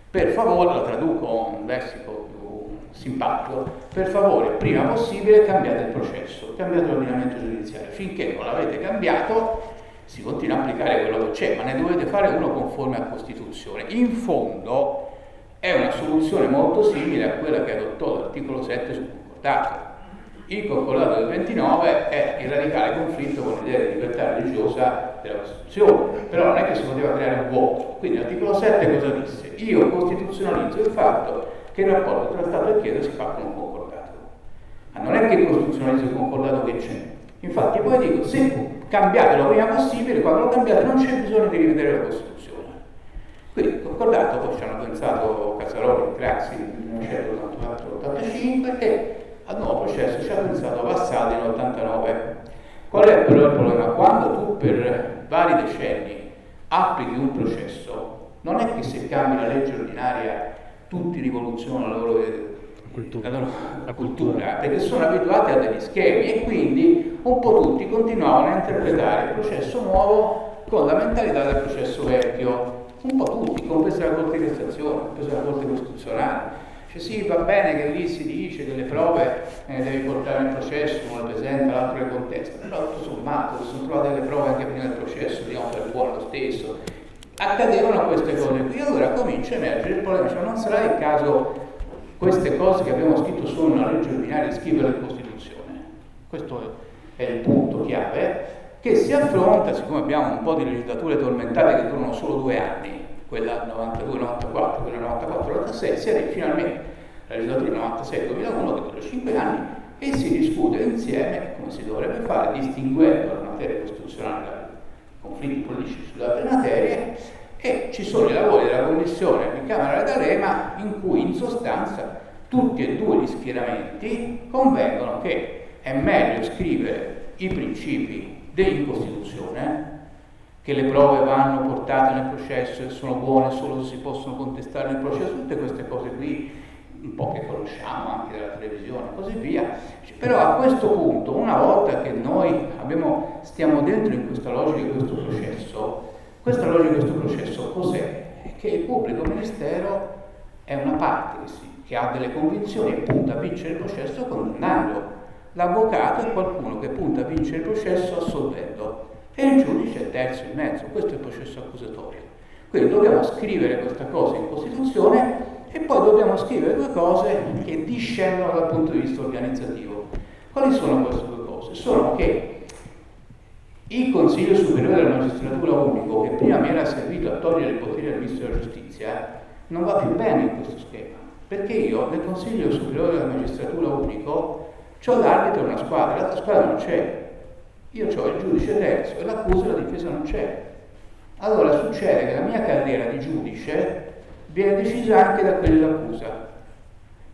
per favore, la traduco in un lessico più simpatico, per favore, prima possibile cambiate il processo, cambiate l'ordinamento giudiziario. Finché non l'avete cambiato si continua a applicare quello che c'è, ma ne dovete fare uno conforme a Costituzione. In fondo è una soluzione molto simile a quella che adottò l'articolo 7 sul concordato. Il concordato del 29 è il radicale conflitto con l'idea di libertà religiosa della Costituzione, però non è che si poteva creare un vuoto. Quindi l'articolo 7 cosa disse? Io costituzionalizzo il fatto che il rapporto tra Stato e Chiesa si fa con un concordato. Ma non è che costituzionalizzo il concordato che c'è. Infatti poi dico, se cambiatelo prima possibile, quando lo cambiate non c'è bisogno di rivedere la Costituzione. Quindi il concordato poi ci hanno pensato Casaroli e Craxi nel 1984-85, e al nuovo processo ci ha pensato Vassalli nel 89. Qual è però il problema? Quando tu per vari decenni applichi un processo, non è che se cambi la legge ordinaria tutti rivoluzionano la loro cultura, perché sono abituati a degli schemi, e quindi un po' tutti continuavano a interpretare il processo nuovo con la mentalità del processo vecchio, un po' tutti, compresa la Corte di Cassazione, compresa la Corte Costituzionale. Cioè sì, va bene che lì si dice che le prove devi portare nel processo, uno le presenta, l'altro le contesta, però tutto sommato, se sono trovate le prove anche prima del processo, dobbiamo fare buono lo stesso. Accadevano queste cose qui, allora comincia a emergere il problema, cioè non sarà il caso queste cose che abbiamo scritto solo nella legge ordinaria di scrivere in Costituzione. Questo è il punto chiave, che si affronta, siccome abbiamo un po' di legislature tormentate che durano solo 2 anni, quella 92-94, quella 94-96, si arriva finalmente alla legislatura 96-2001 che dura 5 anni e si discute insieme, come si dovrebbe fare, distinguendo la materia costituzionale dai conflitti politici sulle altre materie, e ci sono i lavori della Commissione di Camera e d'Alema in cui in sostanza tutti e 2 gli schieramenti convengono che è meglio scrivere i principi in Costituzione, che le prove vanno portate nel processo e sono buone solo se si possono contestare nel processo, tutte queste cose qui un po' che conosciamo anche dalla televisione e così via. Però a questo punto, una volta che noi stiamo dentro in questa logica di questo processo, questa logica di questo processo cos'è? È che il pubblico ministero è una parte che ha delle convinzioni e punta a vincere il processo condannando. L'avvocato è qualcuno che punta a vincere il processo assolvendo e il giudice è terzo in mezzo. Questo è il processo accusatorio. Quindi dobbiamo scrivere questa cosa in Costituzione e poi dobbiamo scrivere 2 cose che discendono dal punto di vista organizzativo. Quali sono queste 2 cose? Sono che il Consiglio Superiore della Magistratura Unico, che prima mi era servito a togliere il potere al Ministro della Giustizia, non va più bene in questo schema, perché io nel Consiglio Superiore della Magistratura Unico c'ho l'arbitro e una squadra, l'altra squadra non c'è. Io ho il giudice terzo e l'accusa e la difesa non c'è. Allora succede che la mia carriera di giudice viene decisa anche da quelli dell'accusa.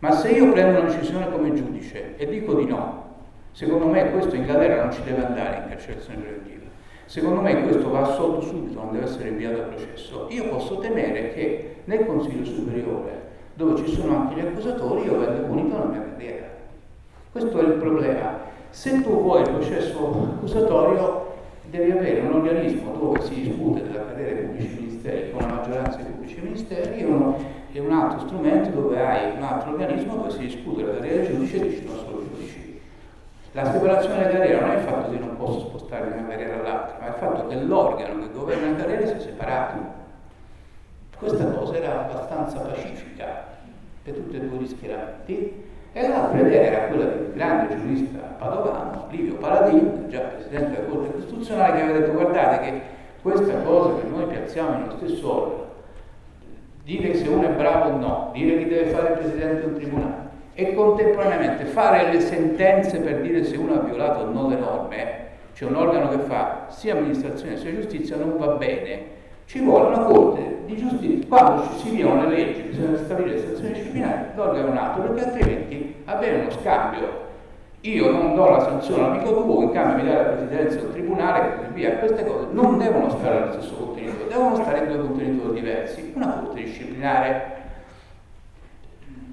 Ma se io prendo una decisione come giudice e dico di no, secondo me questo in galera non ci deve andare in carcerazione preventiva. Secondo me questo va sotto subito, non deve essere inviato al processo. Io posso temere che nel Consiglio Superiore, dove ci sono anche gli accusatori, io venga punito la mia carriera. Questo è il problema. Se tu vuoi il processo accusatorio, devi avere un organismo dove si discute della carriera dei pubblici ministeri con una maggioranza dei pubblici ministeri e un altro strumento dove hai un altro organismo dove si discute della carriera del giudice e decidono solo i giudici. La separazione della carriera non è il fatto che non posso spostare da una carriera all'altra, ma è il fatto che l'organo che governa la carriera sia separato. Questa cosa era abbastanza pacifica per tutti e 2 gli schieramenti. E l'altra idea era quella di un grande giurista padovano, Livio Paladin, già presidente della Corte Costituzionale, che aveva detto: guardate che questa cosa che noi piazziamo nello stesso organo, dire se uno è bravo o no, dire chi deve fare il presidente di un tribunale e contemporaneamente fare le sentenze per dire se uno ha violato o no le norme, c'è un organo che fa sia amministrazione sia giustizia, non va bene. Ci vuole una Corte di giustizia, quando si violano le leggi bisogna stabilire le sanzioni disciplinari, l'organo è un atto, perché altrimenti avviene uno scambio. Io non do la sanzione all'amico tuo, in cambio mi dai la presidenza del tribunale e così via. Queste cose non devono stare allo stesso contenitore, devono stare in 2 contenitori diversi. Una Corte disciplinare,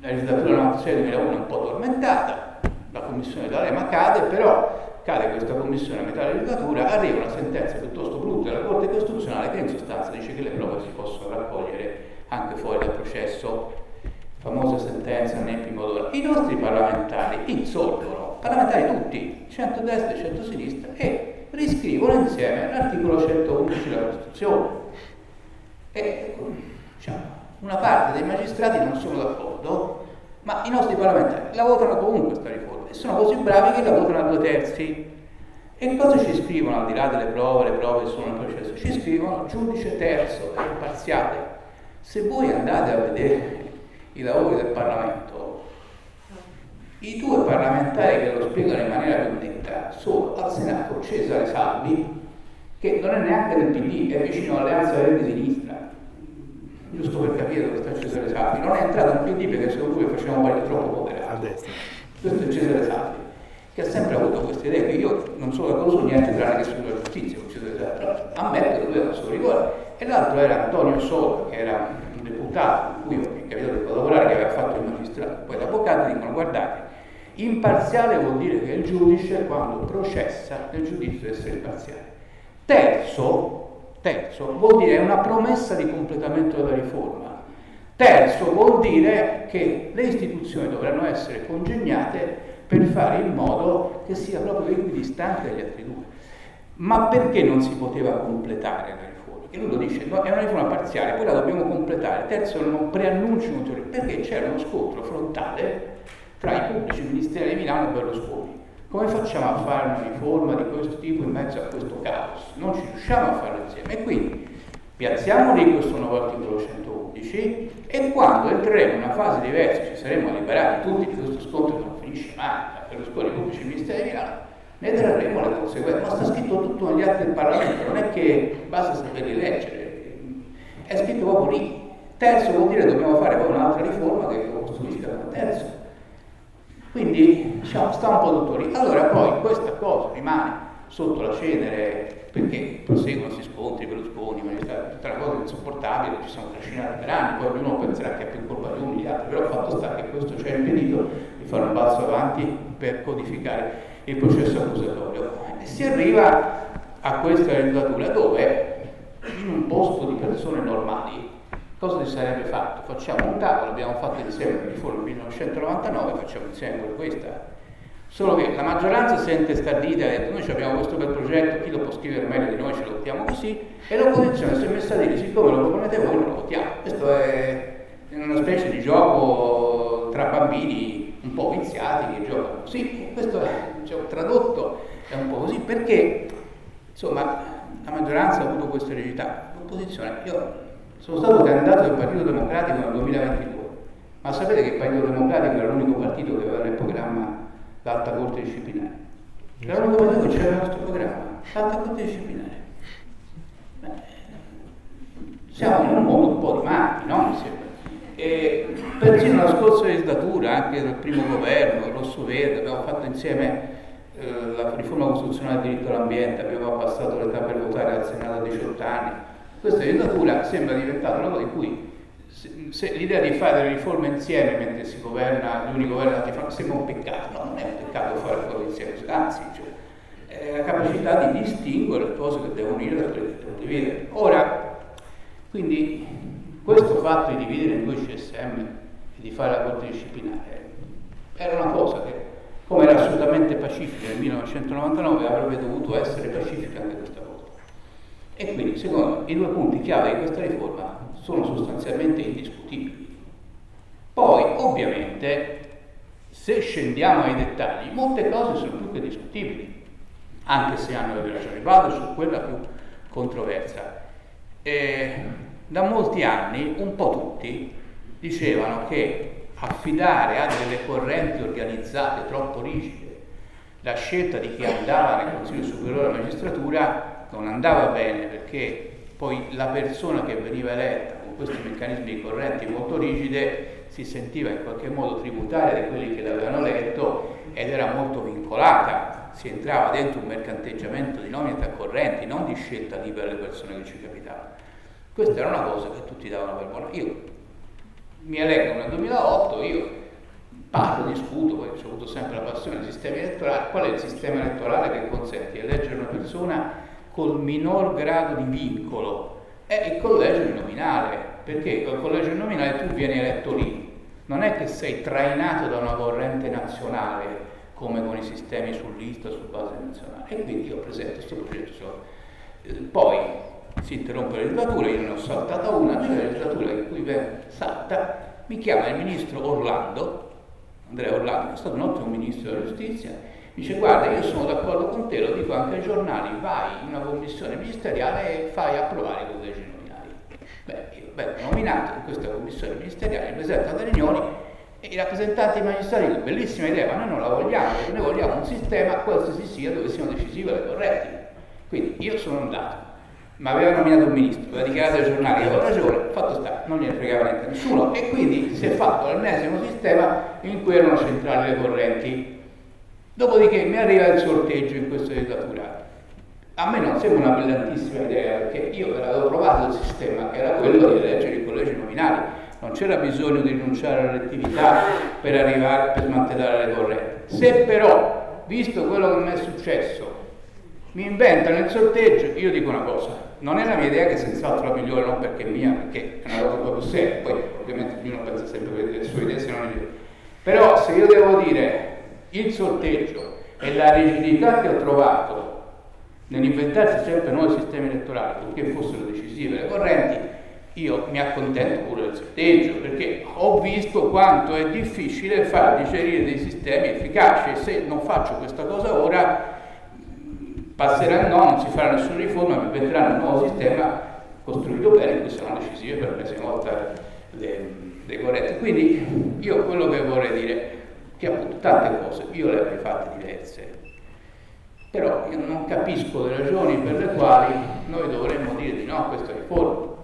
la legislatura 96-2001 è un po' tormentata, la commissione d'Alema cade, però cade questa commissione a metà legislatura, arriva una sentenza piuttosto brutta della Corte Costituzionale che in sostanza dice che le prove si possono raccogliere anche fuori dal processo, famosa sentenza Neppi Modora. I nostri parlamentari insolvono, parlamentari tutti, centrodestra e centrosinistra, e riscrivono insieme l'articolo 111 della Costituzione. E diciamo, una parte dei magistrati non sono d'accordo, ma i nostri parlamentari la votano comunque questa riforma e sono così bravi che la votano a 2/3. E cosa ci scrivono al di là delle prove? Le prove sono nel processo, ci scrivono giudice terzo e imparziale. Se voi andate a vedere i lavori del Parlamento, i 2 parlamentari che lo spiegano in maniera più netta sono al Senato Cesare Salvi, che non è neanche del PD, è vicino all'Alleanza Verdi-Sinistra. Giusto per capire dove sta Cesare Salvi, non è entrato nel PD perché secondo lui facevamo un paio troppo moderato. A destra. Questo è Cesare Salvi, che ha sempre avuto queste idee, che io non sono d'accordo su niente tranne che sulla giustizia con Cesare Salvi, però ammetto che lui era il suo rigore. E l'altro era Antonio Sola, che era un deputato con cui mi è capitato di lavorare, che aveva fatto il magistrato. Poi gli avvocati dicono: guardate, imparziale vuol dire che il giudice, quando processa, nel giudizio deve essere imparziale. Terzo vuol dire una promessa di completamento della riforma. Terzo vuol dire che le istituzioni dovranno essere congegnate per fare in modo che sia proprio equidistante dagli altri 2. Ma perché non si poteva completare la riforma? Che lui lo dice: no, è una riforma parziale, poi la dobbiamo completare. Terzo, non preannunci ulteriori, perché c'era uno scontro frontale tra i pubblici ministeri di Milano e Berlusconi. Come facciamo a fare una riforma di questo tipo in mezzo a questo caos? Non ci riusciamo a farlo insieme e quindi piazziamo lì questo nuovo articolo 111 e quando entreremo in una fase diversa, ci saremo liberati tutti di questo scontro che non finisce mai per le scuole pubblici e ministeri di Milano, ne trarremo le conseguenze. Ma sta scritto tutto negli atti del Parlamento, non è che basta saperli leggere, è scritto proprio lì. Terzo vuol dire che dobbiamo fare poi un'altra riforma che lo costruisca come terzo. Quindi diciamo, sta un po' tutto lì. Allora poi questa cosa rimane sotto la cenere perché proseguono questi scontri, Berlusconi, tutta una cosa insopportabile, ci siamo trascinati per anni, poi ognuno penserà che è più colpa di uno di altri, però il fatto sta che questo ci ha impedito di fare un balzo avanti per codificare il processo accusatorio. E si arriva a questa legislatura dove in un posto di persone normali cosa si sarebbe fatto? Facciamo un tavolo, abbiamo fatto insieme la riforma del 1999, facciamo insieme per questa. Solo che la maggioranza si è intestardita e ha detto noi abbiamo questo bel progetto, chi lo può scrivere meglio di noi, ce lo votiamo così, e l'opposizione si è messa a dire siccome lo proponete voi non lo votiamo. Questo è una specie di gioco tra bambini un po' viziati che giocano così. Questo è tradotto, è un po' così perché insomma la maggioranza ha avuto questa rigidità. L'opposizione, io sono stato candidato del Partito Democratico nel 2022, ma sapete che il Partito Democratico era l'unico partito che aveva nel programma l'alta corte disciplinare. Era l'unico partito che c'era questo programma, l'alta corte disciplinare. Siamo in un mondo un po' di matti, no? E persino la scorsa legislatura, anche del primo governo, rosso-verde, abbiamo fatto insieme la riforma costituzionale del diritto all'ambiente, abbiamo abbassato l'età per votare al Senato a 18 anni. Questa legislatura sembra diventata una cosa in cui se l'idea di fare delle riforme insieme mentre si governa, gli uni governano sembra un peccato. No, non è un peccato fare le cose insieme, anzi, è la capacità di distinguere le cose che devono unire da quelle che devono dividere. Ora, quindi, questo fatto di dividere in due CSM e di fare la corte disciplinare era una cosa che, come era assolutamente pacifica nel 1999, avrebbe dovuto essere pacifica anche questa volta. E quindi, secondo me, i due punti chiave di questa riforma sono sostanzialmente indiscutibili. Poi, ovviamente, se scendiamo ai dettagli, molte cose sono più che discutibili, anche se hanno delle ragioni. Vado su quella più controversa. Da molti anni, un po' tutti, dicevano che affidare a delle correnti organizzate troppo rigide la scelta di chi andava nel Consiglio Superiore della Magistratura non andava bene, perché poi la persona che veniva eletta con questi meccanismi di correnti molto rigide si sentiva in qualche modo tributaria di quelli che l'avevano eletto ed era molto vincolata, si entrava dentro un mercanteggiamento di nomine tra correnti, non di scelta libera delle persone che ci capitavano. Questa era una cosa che tutti davano per buona. Io mi eleggo nel 2008, io parlo, discuto, poi ho avuto sempre la passione dei sistemi elettorali. Qual è il sistema elettorale che consente di eleggere una persona col minor grado di vincolo? È il collegio uninominale, perché col collegio uninominale tu vieni eletto lì, non è che sei trainato da una corrente nazionale come con i sistemi su lista, su base nazionale. E quindi io presento questo progetto. Poi si interrompe la legislatura, io ne ho saltata una, c'è la legislatura in cui salta, mi chiama il ministro Orlando, Andrea Orlando, che è stato un ottimo ministro della giustizia, dice guarda io sono d'accordo con te, lo dico anche ai giornali, vai in una commissione ministeriale e fai approvare i collegi nominali. Io vengo nominato in questa commissione ministeriale, mi presento alle riunioni e i rappresentanti magistrati dicono bellissima idea, ma noi non la vogliamo, perché noi vogliamo un sistema qualsiasi sia dove siano decisive le corretti. Quindi io sono andato, ma aveva nominato un ministro, aveva dichiarato ai giornali che avevo ragione, fatto sta, non gliene fregava niente a nessuno e quindi si è fatto l'ennesimo sistema in cui erano centrali le correnti. Dopodiché mi arriva il sorteggio in questa legislatura. A me non sembra una brillantissima idea, perché io avevo provato il sistema che era quello di eleggere i collegi nominali, non c'era bisogno di rinunciare all'elettività per arrivare per smantellare le correnti. Se però, visto quello che mi è successo, mi inventano il sorteggio, io dico una cosa, non è la mia idea che è senz'altro la migliore, non perché è mia, perché è una cosa proprio seria, poi ovviamente ognuno pensa sempre che le sue idee siano le migliori. Però se io devo dire il sorteggio e la rigidità che ho trovato nell'inventarsi sempre nuovi sistemi elettorali, purché fossero decisive le correnti, io mi accontento pure del sorteggio, perché ho visto quanto è difficile far digerire dei sistemi efficaci, e se non faccio questa cosa ora passerà non si farà nessuna riforma, mi metteranno un nuovo sistema costruito bene, in cui saranno decisive per l'ennesima volta le corrette. Quindi io quello che vorrei dire è che appunto tante cose io le avrei fatte diverse, però io non capisco le ragioni per le quali noi dovremmo dire di no a questa riforma.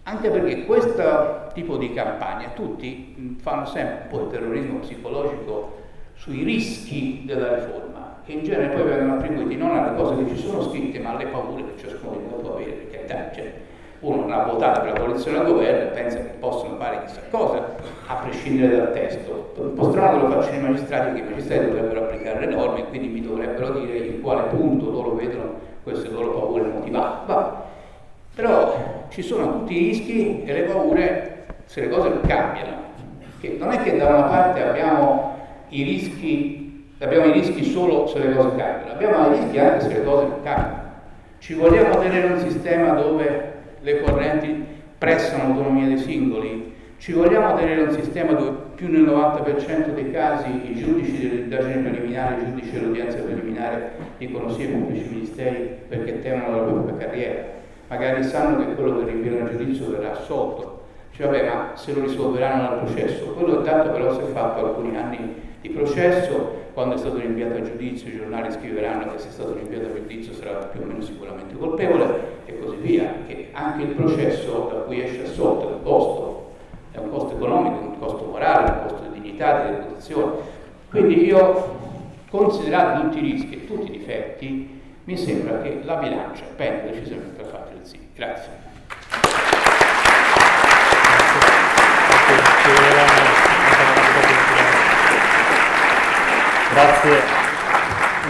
Anche perché questo tipo di campagna, tutti fanno sempre un po' di terrorismo psicologico sui rischi della riforma, che in genere poi vengono attribuiti non alle cose che ci sono scritte, ma alle paure che ciascuno di noi può avere, perché cioè, uno non ha votato per la coalizione al governo e pensa che possono fare chissà cosa, a prescindere dal testo. Un po' strano che lo facciano i magistrati, perché i magistrati dovrebbero applicare le norme e quindi mi dovrebbero dire in quale punto loro vedono queste loro paure motivate. Va. Però ci sono tutti i rischi e le paure se le cose non cambiano. Che non è che da una parte abbiamo i rischi solo se le cose cambiano, abbiamo i rischi anche se le cose non cambiano. Ci vogliamo tenere un sistema dove le correnti prestano l'autonomia dei singoli? Ci vogliamo tenere un sistema dove più del 90% dei casi i giudici dell'indagine preliminare, i giudici dell'udienza preliminare dicono sì ai pubblici ministeri perché temono la propria carriera? Magari sanno che quello che rinviano a giudizio verrà assolto. Cioè, vabbè, ma se lo risolveranno al processo. Quello intanto però si è fatto alcuni anni di processo, quando è stato rinviato a giudizio i giornali scriveranno che se è stato rinviato a giudizio sarà più o meno sicuramente colpevole e così via, che anche il processo da cui esce assolto è un costo economico, un costo morale, un costo di dignità, di reputazione. Quindi io, considerati tutti i rischi e tutti i difetti, mi sembra che la bilancia penda decisamente per fare il sì. Grazie.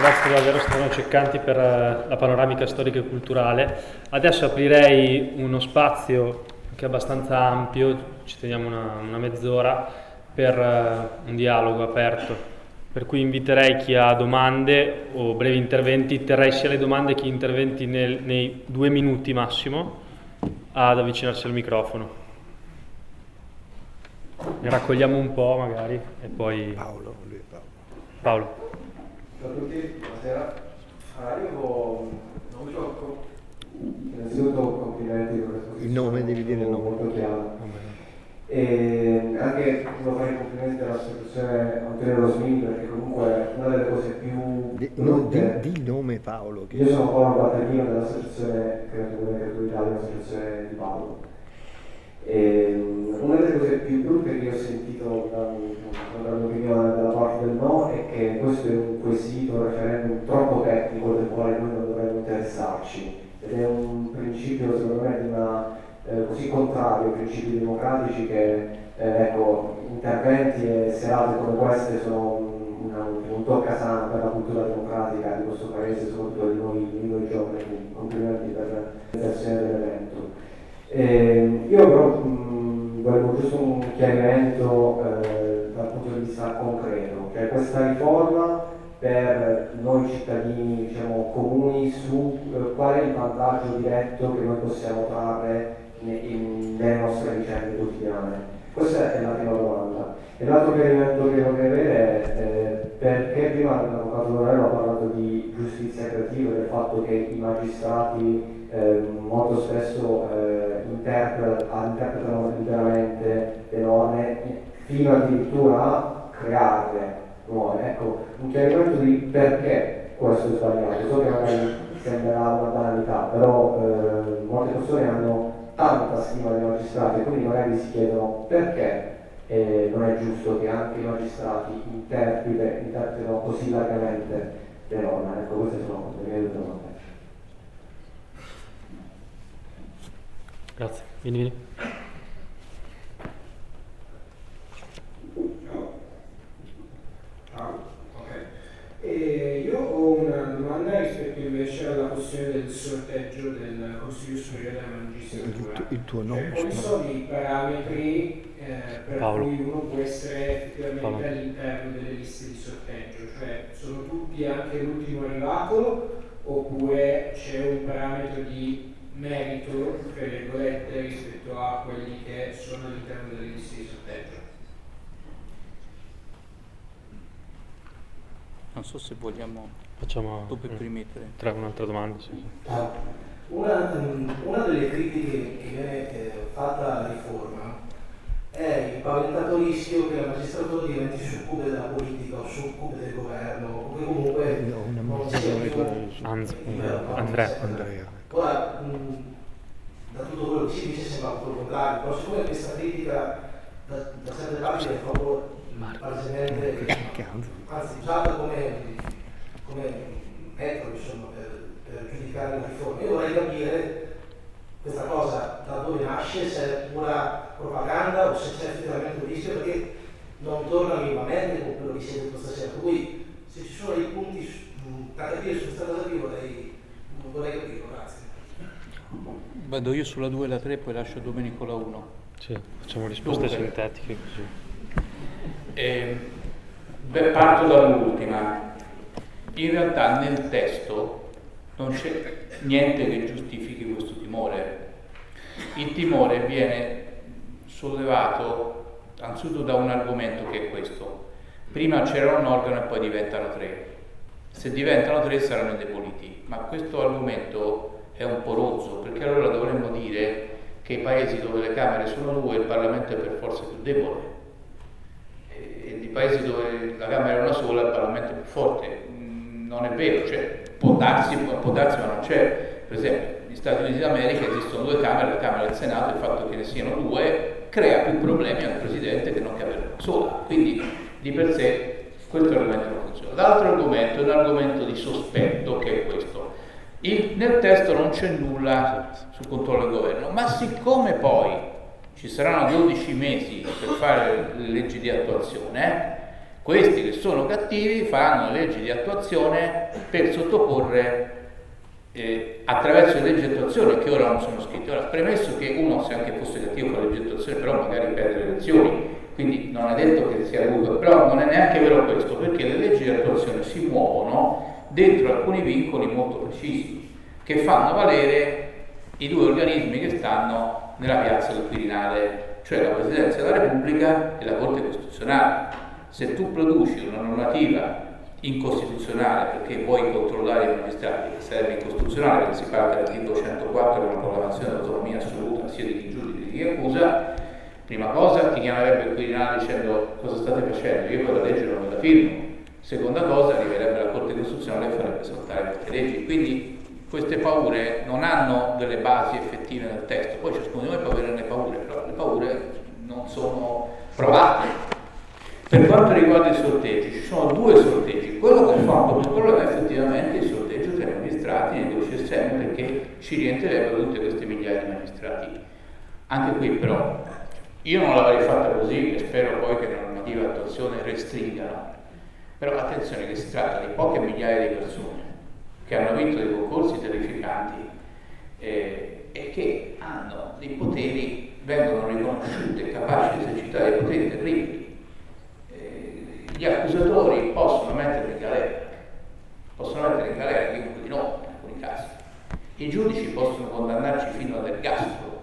Grazie davvero Stefano Ceccanti per la panoramica storica e culturale. Adesso aprirei uno spazio che è abbastanza ampio, ci teniamo una mezz'ora, per un dialogo aperto. Per cui inviterei chi ha domande o brevi interventi, terrei sia le domande che gli interventi nei 2 minuti massimo, ad avvicinarsi al microfono. Ne raccogliamo un po' magari e poi... Paolo. Ciao a tutti, buonasera. Io innanzitutto complimenti per questo. Il nome, devi dire il nome. Molto chiaro. E anche volevo fare i complimenti all'associazione Antonio Rosmini, perché comunque una delle cose più Di il nome Paolo. Io sono Paolo Battaglino dell'associazione Creatura Italia, l'associazione di Paolo. E una delle cose più brutte che ho sentito dalla mia opinione dalla parte del no è che questo è un quesito, un referendum troppo tecnico del quale noi non dovremmo interessarci, ed è un principio secondo me di una così contrario ai principi democratici che interventi e serate come queste sono un toccasana per la cultura democratica di questo paese, soprattutto di noi giovani. Quindi complimenti per l'organizzazione dell'evento. Io però volevo giusto un chiarimento dal punto di vista concreto, cioè questa riforma per noi cittadini, diciamo, comuni, su qual è il vantaggio diretto che noi possiamo trarre nelle nostre vicende quotidiane. Questa è la prima domanda. E l'altro chiarimento che vorrei avere è perché prima l'avvocato Dorello ha parlato di giustizia creativa e del fatto che i magistrati molto spesso interpretano liberamente le norme fino addirittura a crearle nuove. Ecco, un chiarimento di perché questo è sbagliato. So che magari sembrerà una banalità, però molte persone hanno tanta stima dei magistrati e quindi magari si chiedono perché non è giusto che anche i magistrati interpretino così largamente le norme. Ecco, queste sono le mie domande. Grazie. Vieni. Ciao. Ok. Io ho una domanda rispetto invece alla questione del sorteggio del Consiglio Superiore della Magistratura. Il tuo nome? Quali sono i parametri per cui uno può essere effettivamente all'interno delle liste di sorteggio? Cioè, sono tutti anche l'ultimo arrivato oppure c'è un parametro di merito, tra virgolette, rispetto a quelli che sono all'interno delle liste di sorteggio. Non so se vogliamo Facciamo dopo rimettere. tra un'altra domanda. Sì. Una delle critiche che viene fatta alla riforma è il paventato rischio che la magistratura diventi succube della politica o succube del governo, o che comunque non sia più Andrea. Ora, da tutto quello che si dice sembra un po' il contrario, però siccome questa critica da certe parti è proprio palesemente, anzi usata come metodo, insomma, per giudicare la riforma, io vorrei capire questa cosa da dove nasce, se è pura propaganda o se c'è effettivamente un rischio, perché non torna minimamente con quello che si è detto stasera. Per cui se ci sono dei punti da capire su questa cosa qui vorrei capirlo, grazie. Vado io sulla 2 e la 3, poi lascio Domenico la 1. Sì, facciamo risposte sintetiche così. Parto dall'ultima. In realtà nel testo non c'è niente che giustifichi questo timore. Il timore viene sollevato anzitutto da un argomento che è questo: prima c'era un organo e poi diventano 3, se diventano 3 saranno indeboliti, ma questo argomento è un po' rozzo, perché allora dovremmo dire che i paesi dove le Camere sono 2 il Parlamento è per forza più debole, e i paesi dove la Camera è una sola il Parlamento è più forte. Non è vero, cioè può darsi ma non c'è. Per esempio negli Stati Uniti d'America esistono 2 Camere, la Camera e il Senato, il fatto che ne siano 2 crea più problemi al Presidente che non che avere una sola, quindi di per sé questo argomento non funziona. L'altro argomento è un argomento di sospetto, che è questo: nel testo non c'è nulla sul controllo del governo, ma siccome poi ci saranno 12 mesi per fare le leggi di attuazione, questi che sono cattivi faranno le leggi di attuazione per sottoporre attraverso le leggi di attuazione che ora non sono scritte. Ora, premesso che uno, se anche fosse cattivo con le leggi di attuazione, però magari perde le elezioni, quindi non è detto che sia lui, però non è neanche vero questo, perché le leggi di attuazione si muovono dentro alcuni vincoli molto precisi che fanno valere i 2 organismi che stanno nella piazza del Quirinale, cioè la Presidenza della Repubblica e la Corte Costituzionale. Se tu produci una normativa incostituzionale perché vuoi controllare i magistrati, che sarebbe incostituzionale perché si parte dall'articolo 104 che è una proclamazione dell'autonomia assoluta sia di chi giudica che di chi accusa, prima cosa ti chiamerebbe il Quirinale dicendo cosa state facendo, io quella legge non me la firmo. Seconda cosa, arriverebbe la Corte Costituzionale e farebbe saltare queste leggi. Quindi queste paure non hanno delle basi effettive nel testo, poi ciascuno di noi può avere le paure, però le paure non sono provate. Per quanto riguarda i sorteggi, ci sono 2 sorteggi. Quello che fa un po' più problema è effettivamente il sorteggio tra i magistrati nei 2 CSM, perché ci rientrerebbero tutte queste migliaia di magistrati. Anche qui però, io non l'avrei fatta così e spero poi che la normativa attuazione restringano. Però attenzione che si tratta di poche migliaia di persone che hanno vinto dei concorsi terrificanti e che hanno dei poteri, vengono riconosciuti e capaci di esercitare dei poteri terribili. Gli accusatori possono mettere in galera chiunque di noi in alcuni casi. I giudici possono condannarci fino all'ergastolo.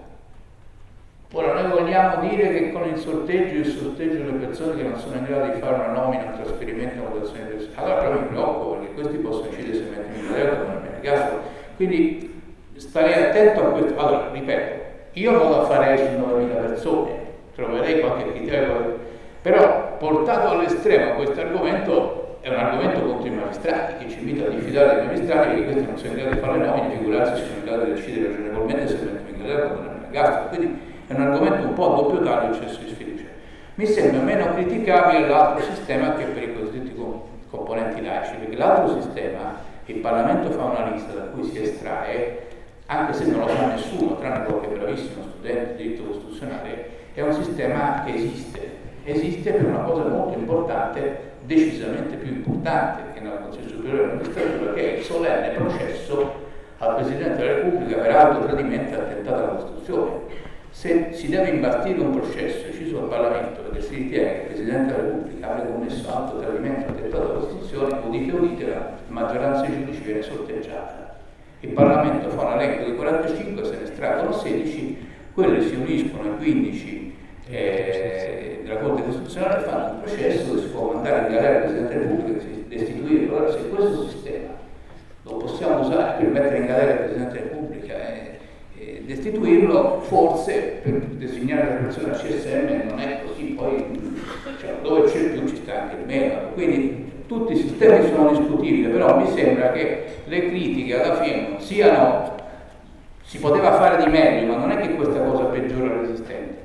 Ora noi vogliamo dire che con il sorteggio le persone che non sono in grado di fare una nomina, un trasferimento, una votazione di persone. Allora però mi preoccupo, perché questi possono decidere se mettermi in galera o non mettermi in ergastolo. Quindi starei attento a questo. Allora, ripeto, io non la farei su 9.000 persone, troverei qualche criterio, però portato all'estremo questo argomento è un argomento contro i magistrati, che ci invita a diffidare dei magistrati perché questi non sono in grado di fare le nomine, figurarsi se sono in grado di decidere ragionevolmente se mettermi in galera o non mettermi in ergastolo. Quindi è un argomento un po' a doppio taglio, eccesso di sfiducia. Mi sembra meno criticabile l'altro sistema che per i cosiddetti componenti laici, perché l'altro sistema, il Parlamento fa una lista da cui si estrae, anche se non lo sa nessuno, tranne qualche bravissimo studente di diritto costituzionale, è un sistema che esiste per una cosa molto importante, decisamente più importante che nel Consiglio Superiore della Magistratura, che è il solenne processo al Presidente della Repubblica per alto tradimento e attentato alla Costituzione. Se si deve imbastire un processo deciso dal Parlamento perché si ritiene che il Presidente della Repubblica abbia commesso alto tradimento e attentato alla Costituzione, udite udite, la maggioranza dei giudici viene sorteggiata. Il Parlamento fa un elenco di 45, se ne estraggono 16, quelle si uniscono ai 15 della Corte Costituzionale e fanno un processo dove si può mandare in galera il Presidente della Repubblica e destituirlo. Allora, se questo sistema lo possiamo usare per mettere in galera il Presidente della Repubblica e destituirlo, forse per designare la persona CSM non è così, poi cioè, dove c'è il più ci sta anche il meno. Quindi tutti i sistemi sono discutibili, però mi sembra che le critiche alla fine non siano, si poteva fare di meglio, ma non è che questa cosa peggiora l'esistente.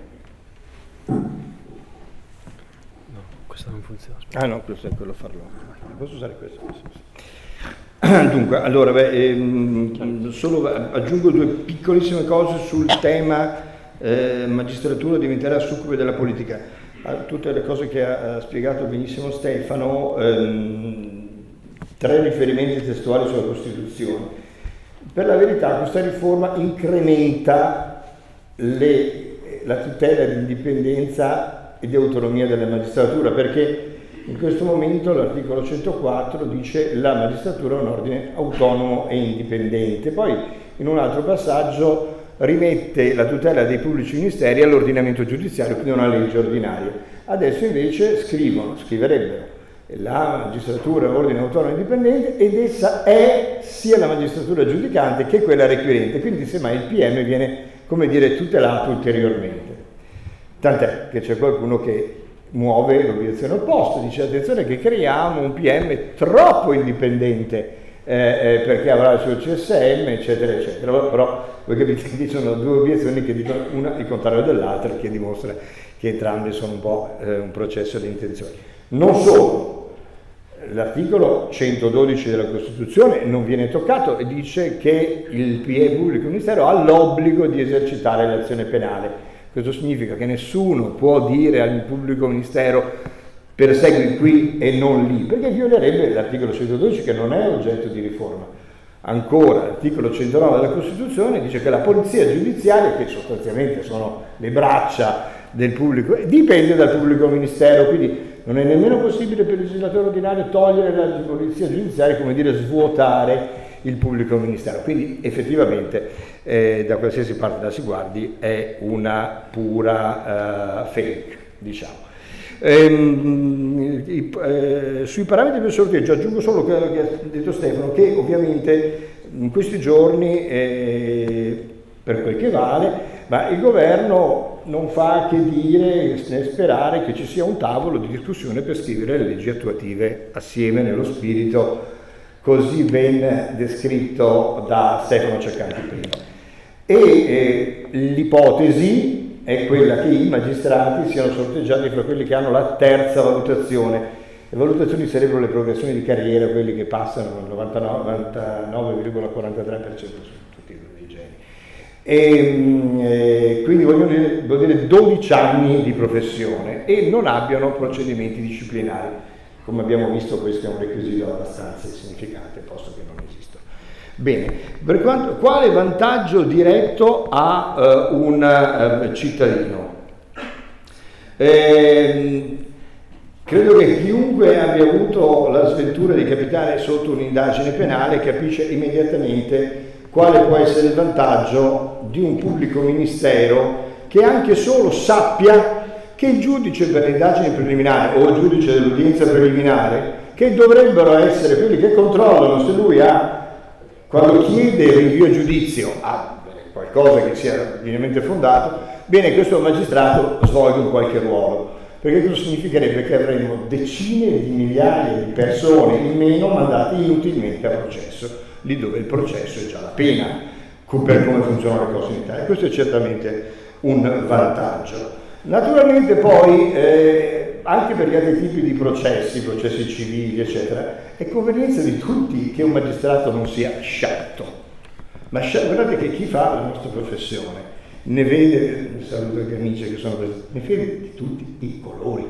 No, questo non funziona. Ah no, questo è quello farlo. Posso usare questo? Dunque, allora, solo aggiungo due piccolissime cose sul tema magistratura diventerà succube della politica. Tutte le cose che ha spiegato benissimo Stefano, 3 riferimenti testuali sulla Costituzione. Per la verità questa riforma incrementa la tutela di indipendenza e di autonomia della magistratura, perché in questo momento l'articolo 104 dice la magistratura è un ordine autonomo e indipendente. Poi in un altro passaggio rimette la tutela dei pubblici ministeri all'ordinamento giudiziario, quindi una legge ordinaria. Adesso invece scriverebbero la magistratura è un ordine autonomo e indipendente ed essa è sia la magistratura giudicante che quella requirente, quindi semmai il PM viene, come dire, tutelato ulteriormente. Tant'è che c'è qualcuno che muove l'obiezione opposta, dice attenzione che creiamo un PM troppo indipendente perché avrà il suo CSM, eccetera, eccetera. Però voi capite che sono due obiezioni che dicono una il contrario dell'altra, che dimostra che entrambe sono un po' un processo di intenzioni. Non solo, l'articolo 112 della Costituzione non viene toccato e dice che il pubblico ministero ha l'obbligo di esercitare l'azione penale. Questo significa che nessuno può dire al pubblico ministero persegui qui e non lì, perché violerebbe l'articolo 112 che non è oggetto di riforma. Ancora, l'articolo 109 della Costituzione dice che la polizia giudiziaria, che sostanzialmente sono le braccia del pubblico, dipende dal pubblico ministero, quindi non è nemmeno possibile per il legislatore ordinario togliere la polizia giudiziaria, come dire svuotare il pubblico ministero. Quindi effettivamente da qualsiasi parte la si guardi è una pura fake, diciamo. Sui parametri del sorteggio aggiungo solo quello che ha detto Stefano, che ovviamente in questi giorni per quel che vale, ma il governo non fa che dire né sperare che ci sia un tavolo di discussione per scrivere le leggi attuative assieme nello spirito così ben descritto da Stefano Ceccanti prima. E l'ipotesi è quella che i magistrati siano sorteggiati fra quelli che hanno la terza valutazione. Le valutazioni sarebbero le progressioni di carriera, quelli che passano al 99,43% su tutti i geni. E quindi vuol dire 12 anni di professione e non abbiano procedimenti disciplinari. Come abbiamo visto, questo è un requisito abbastanza insignificante, posto che non esistono. Bene, quale vantaggio diretto ha un cittadino? Credo che chiunque abbia avuto la sventura di capitare sotto un'indagine penale capisce immediatamente quale può essere il vantaggio di un pubblico ministero che anche solo sappia che il giudice per l'indagine preliminare o il giudice dell'udienza preliminare, che dovrebbero essere quelli che controllano se lui quando chiede il rinvio a giudizio ha qualcosa che sia pienamente fondato, bene, questo magistrato svolge un qualche ruolo, perché questo significherebbe che avremmo decine di migliaia di persone in meno mandate inutilmente a processo, lì dove il processo è già la pena, per come funzionano le cose in Italia. Questo è certamente un vantaggio. Naturalmente poi, anche per gli altri tipi di processi civili, eccetera, è convenienza di tutti che un magistrato non sia sciatto. Ma guardate che chi fa la nostra professione ne vede, saluto gli amici che sono presenti, ne vede di tutti i colori.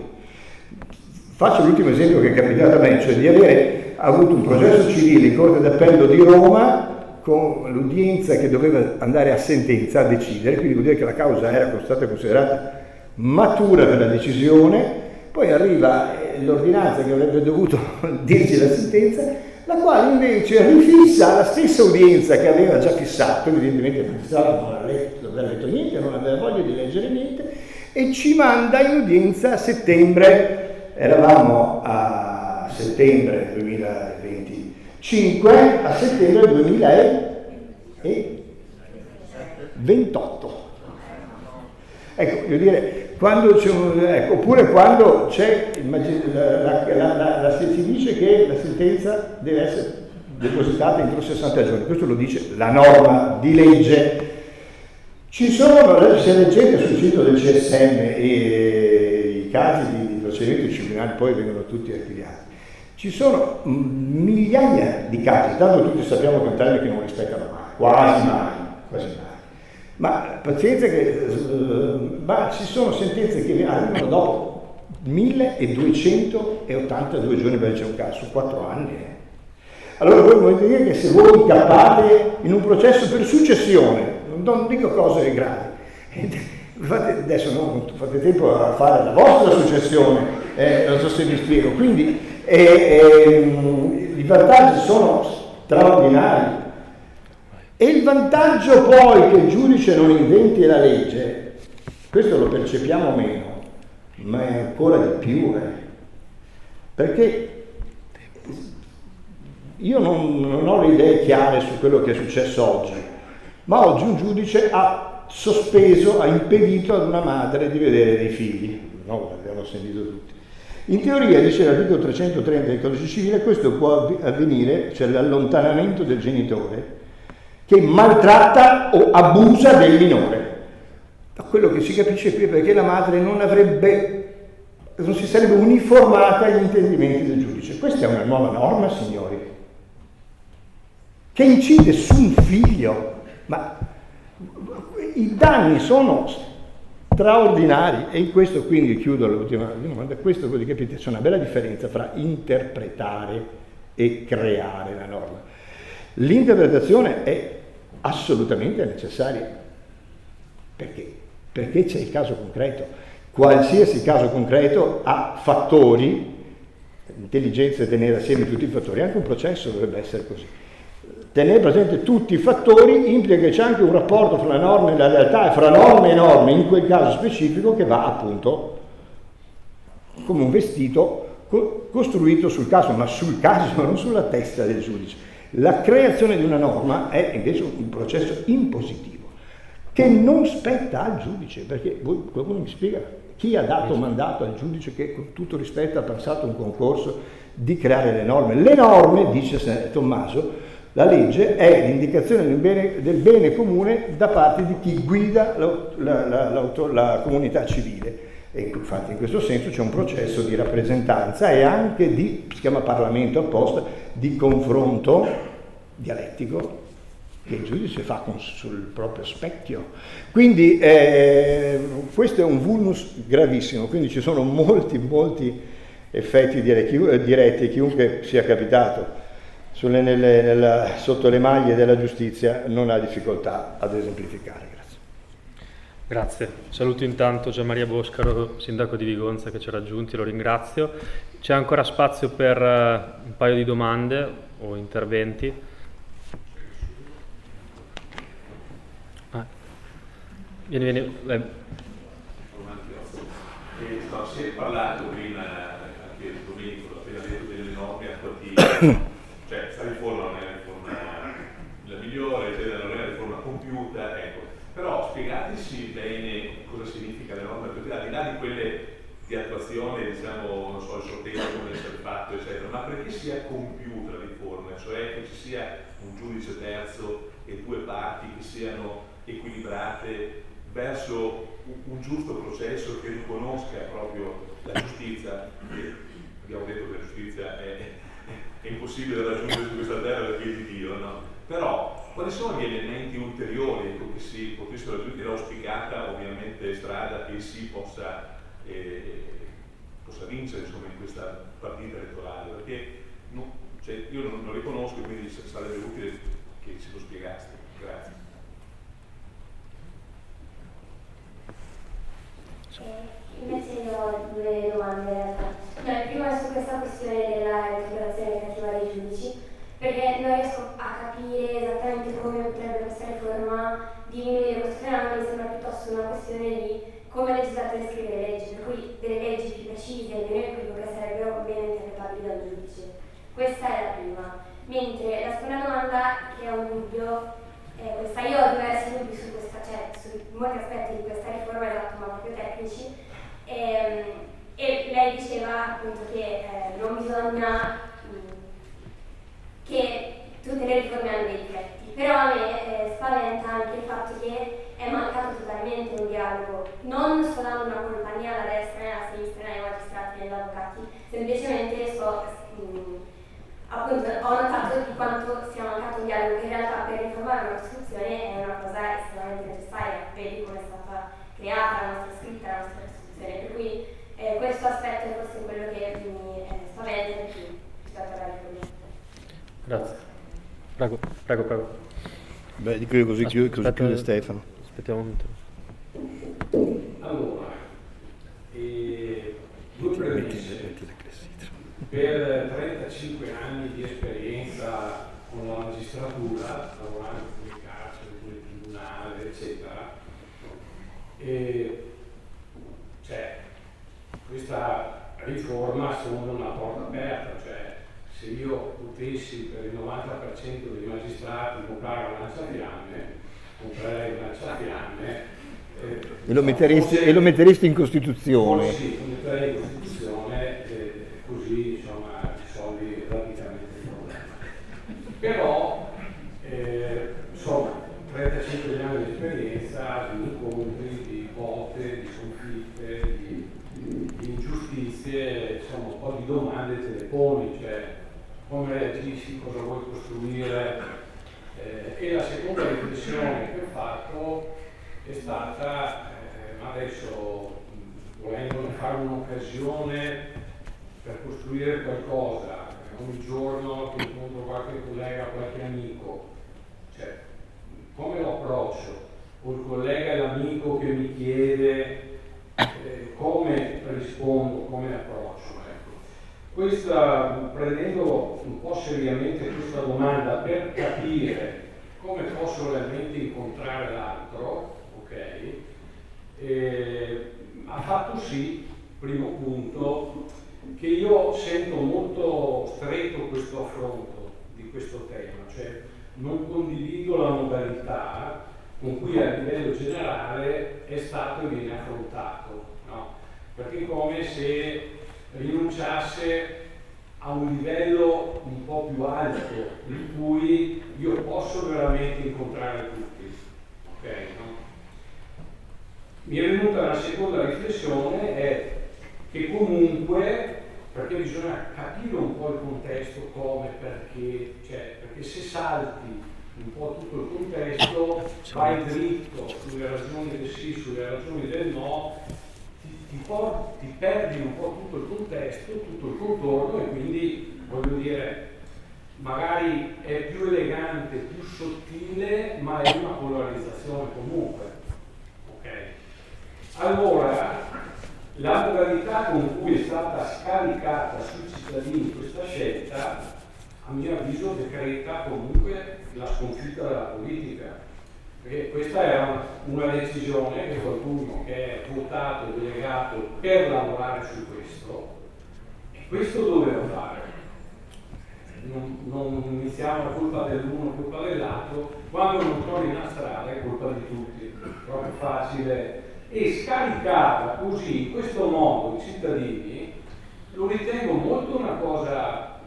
Faccio l'ultimo esempio che è capitato a me, cioè di avere avuto un processo civile in Corte d'Appello di Roma con l'udienza che doveva andare a sentenza, a decidere, quindi vuol dire che la causa era stata considerata matura per la decisione, poi arriva l'ordinanza che avrebbe dovuto dirci la sentenza, la quale invece rifissa la stessa udienza che aveva già fissato, evidentemente il magistrato non aveva letto niente, non aveva voglia di leggere niente, e ci manda in udienza a settembre. Eravamo a settembre 2025, a settembre 2028. Ecco, voglio dire, quando c'è oppure quando c'è si dice che la sentenza deve essere depositata entro 60 giorni, questo lo dice la norma di legge. Ci sono, se leggete sul sito del CSM i casi di procedimenti disciplinari poi vengono tutti archiviati, ci sono migliaia di casi, tanto tutti sappiamo che è un termine che non rispettano mai, quasi mai. Ma pazienza ma ci sono sentenze che arrivano dopo 1282 giorni, perché c'è un caso su 4 anni. Allora voi volete dire che se voi incappate in un processo per successione, non dico cose gravi, adesso non fate tempo a fare la vostra successione, non so se vi spiego, quindi i vantaggi sono straordinari. E il vantaggio poi che il giudice non inventi la legge, questo lo percepiamo meno, ma è ancora di più, perché io non ho le idee chiare su quello che è successo oggi, ma oggi un giudice ha impedito ad una madre di vedere dei figli, no, l'abbiamo sentito tutti. In teoria, dice l'articolo 330 del Codice Civile, questo può avvenire, cioè l'allontanamento del genitore che maltratta o abusa del minore. Da quello che si capisce qui, perché la madre non si sarebbe uniformata agli intendimenti del giudice. Questa è una nuova norma, signori, che incide su un figlio, ma i danni sono straordinari, e in questo quindi chiudo l'ultima domanda. Questo voi capite, c'è una bella differenza fra interpretare e creare la norma. L'interpretazione è assolutamente necessaria. Perché? Perché c'è il caso concreto. Qualsiasi caso concreto ha fattori, l'intelligenza è tenere assieme tutti i fattori, anche un processo dovrebbe essere così. Tenere presente tutti i fattori implica che c'è anche un rapporto fra la norma e la realtà, e fra norme e norme in quel caso specifico, che va appunto come un vestito costruito sul caso, ma sul caso, non sulla testa del giudice. La creazione di una norma è invece un processo impositivo che non spetta al giudice, perché qualcuno mi spiega chi ha dato mandato al giudice, che con tutto rispetto ha passato un concorso, di creare le norme. Le norme, dice Tommaso, la legge è l'indicazione del bene comune da parte di chi guida la comunità civile. E infatti in questo senso c'è un processo di rappresentanza e anche si chiama Parlamento apposta, di confronto dialettico che il giudice fa sul proprio specchio. Quindi questo è un vulnus gravissimo, quindi ci sono molti effetti diretti. Chiunque sia capitato sotto le maglie della giustizia non ha difficoltà ad esemplificare. Grazie. Saluto intanto Gianmaria Boscaro, sindaco di Vigonza, che ci ha raggiunti, lo ringrazio. C'è ancora spazio per un paio di domande o interventi. Vieni. Si è parlato prima, anche Domenico l'ha appena detto, delle norme attuative, cioè questa riforma non è la riforma la migliore, non è la riforma compiuta, ecco. Però spiegateci bene cosa significa le norme attuative, al di là di quelle di attuazione, diciamo, non so, il sorteggio come deve essere fatto, eccetera, ma perché sia compiuta la riforma, cioè che ci sia un giudice terzo e due parti che siano equilibrate verso un giusto processo che riconosca proprio la giustizia, che abbiamo detto che la giustizia è impossibile da raggiungere su questa terra perché è di Dio, no? Però quali sono gli elementi ulteriori che si potessero raggiungere? Era auspicata ovviamente strada che si possa vincere, insomma, in questa partita elettorale, perché io non li conosco, quindi sarebbe utile che ci lo spiegaste. Grazie. Invece io ho due domande in realtà. Prima semplice. Questa è la prima. Mentre la seconda domanda, che è un dubbio, questa io ho diversi dubbi su questa, cioè su molti aspetti di questa riforma, esatto, ma proprio tecnici. E lei diceva appunto che non bisogna che tutte le riforme hanno dei difetti, però a me spaventa anche il fatto che è mancato totalmente un dialogo, non sto dando una colpa né alla destra né alla sinistra né ai magistrati né agli avvocati, semplicemente appunto ho notato di quanto sia mancato un dialogo, che in realtà per riformare una Costituzione è una cosa estremamente necessaria, vedi come è stata creata la nostra scritta, la nostra Costituzione, per cui questo aspetto è forse quello che mi spaventa di più rispetto alla riforma. Grazie. Prego. Beh, dico io così chiude Stefano. Aspettiamo un momento. Allora, due premesse. Per 35 anni di esperienza con la magistratura, lavorando come carcere, come tribunale, eccetera, cioè, questa riforma sembra una porta aperta, cioè se io potessi per il 90% dei magistrati comprare un lanciafiamme, comprerei un lanciafiamme. E lo metteresti in Costituzione? Sì, lo metterei in Costituzione, così insomma risolvi praticamente il problema. Però insomma 35 anni di esperienza, di incontri, di botte, di sconfitte, di ingiustizie, insomma un po' di domande te le poni, cioè come reagisci, cosa vuoi costruire. E la seconda riflessione che ho fatto è stata, adesso volendo fare un'occasione per costruire qualcosa, ogni giorno che incontro qualche collega, qualche amico, cioè come lo approccio? O il collega e l'amico che mi chiede come rispondo, come approccio? Prendendo un po' seriamente questa domanda per capire come posso realmente incontrare l'altro, ha fatto sì, primo punto, che io sento molto stretto questo affronto di questo tema, cioè non condivido la modalità con cui a livello generale è stato e viene affrontato, no? Perché è come se rinunciasse a un livello un po' più alto in cui io posso veramente incontrare tutti, no? Mi è venuta una seconda riflessione, è che comunque, perché bisogna capire un po' il contesto, come, perché, perché se salti un po' tutto il contesto, vai dritto sulle ragioni del sì, sulle ragioni del no, ti perdi un po' tutto il contesto, tutto il contorno, e quindi, voglio dire, magari è più elegante, più sottile, ma è una polarizzazione comunque. Allora, la modalità con cui è stata scaricata sui cittadini questa scelta, a mio avviso, decreta comunque la sconfitta della politica. Perché questa era una decisione che qualcuno che è votato e delegato per lavorare su questo, e questo doveva fare. Non iniziamo la colpa dell'uno, colpa dell'altro, quando non trovi una strada è colpa di tutti, proprio facile. E scaricata così, in questo modo, i cittadini, lo ritengo molto una cosa,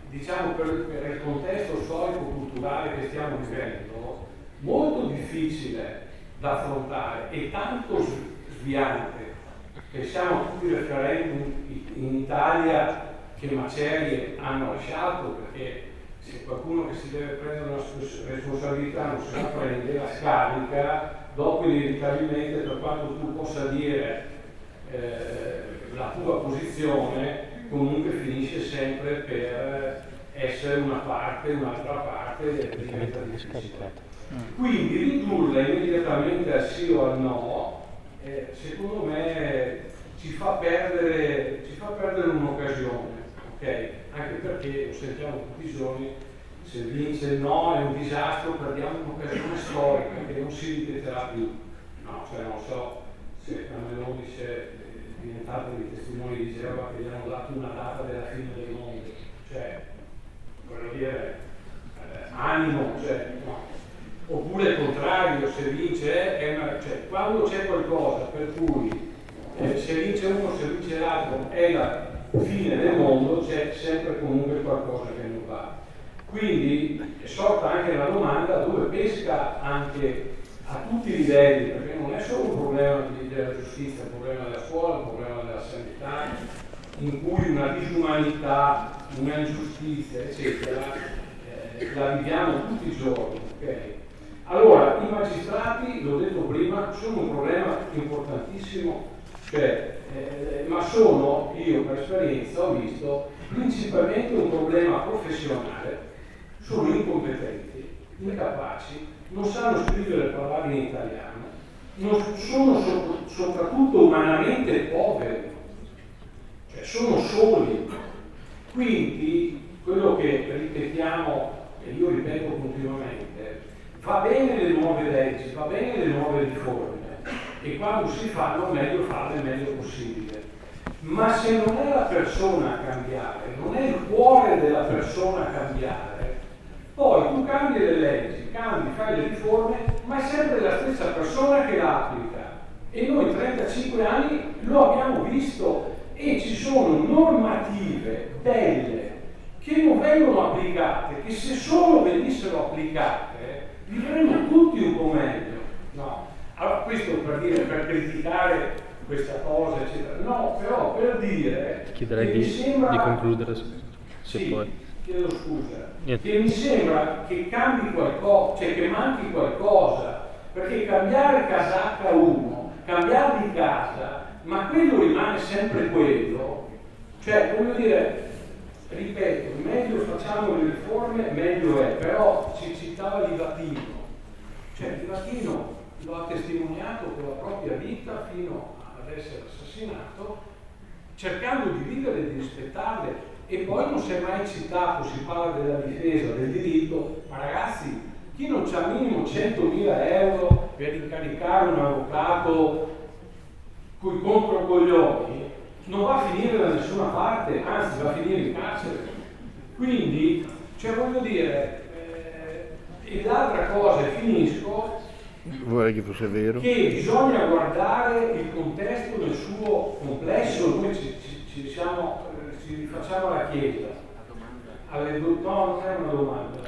diciamo per il contesto storico-culturale che stiamo vivendo, molto difficile da affrontare e tanto sviante. Pensiamo a tutti i referendum in Italia che macerie hanno lasciato, perché se qualcuno che si deve prendere una responsabilità non se la prende, la scarica, dopo inevitabilmente, per quanto tu possa dire la tua posizione, comunque finisce sempre per essere una parte, un'altra parte e diventa difficile. Quindi ridurla immediatamente al sì o al no, secondo me ci fa perdere un'occasione, anche perché lo sentiamo tutti i giorni, se vince il no è un disastro, perdiamo un'occasione storica che non si ripeterà più. No, cioè non so se la Meloni diventato dei testimoni di Geova che gli hanno dato una data della fine del mondo, cioè, voglio dire, animo, cioè, no. Oppure il contrario, se vince, cioè, quando c'è qualcosa per cui se vince uno, se vince l'altro, è la fine del mondo, c'è sempre comunque qualcosa che non va. Quindi è sorta anche la domanda dove pesca anche a tutti i livelli, perché non è solo un problema della giustizia, un problema della scuola, un problema della sanità, in cui una disumanità, una ingiustizia, eccetera, la viviamo tutti i giorni. Okay? Allora, i magistrati, l'ho detto prima, sono un problema importantissimo, cioè, ma sono, io per esperienza ho visto, principalmente un problema professionale, sono incompetenti, incapaci, non sanno scrivere e parlare in italiano, non sono soprattutto umanamente poveri, cioè sono soli. Quindi quello che ripetiamo, e io ripeto continuamente, va bene le nuove leggi, va bene le nuove riforme, e quando si fanno meglio farle il meglio possibile. Ma se non è la persona a cambiare, non è il cuore della persona a cambiare, poi tu cambi le leggi, fai le riforme, ma è sempre la stessa persona che la applica. E noi 35 anni lo abbiamo visto, e ci sono normative belle che non vengono applicate, che se solo venissero applicate vivremmo tutti un po' meglio. No. Allora, questo per dire, per criticare questa cosa, eccetera. No, però per dire chiederei che mi sembra di concludere se sì, poi. Chiedo scusa. Niente. Che mi sembra che cambi qualcosa, cioè che manchi qualcosa, perché cambiare casacca uno, cambiare di casa, ma quello rimane sempre quello. Cioè, voglio dire, ripeto, meglio facciamo le riforme, meglio è, però si citava Livatino, cioè Livatino lo ha testimoniato con la propria vita fino ad essere assassinato, cercando di vivere e di rispettarle, e poi non si è mai citato, si parla della difesa del diritto, ma ragazzi, chi non c'ha minimo 100.000 euro per incaricare un avvocato coi controcoglioni non va a finire da nessuna parte, anzi va a finire in carcere. Quindi, cioè voglio dire, e l'altra cosa, e finisco, vorrei che fosse vero, che bisogna guardare il contesto nel suo complesso. Noi ci facciamo la Chiesa. No, non è una domanda.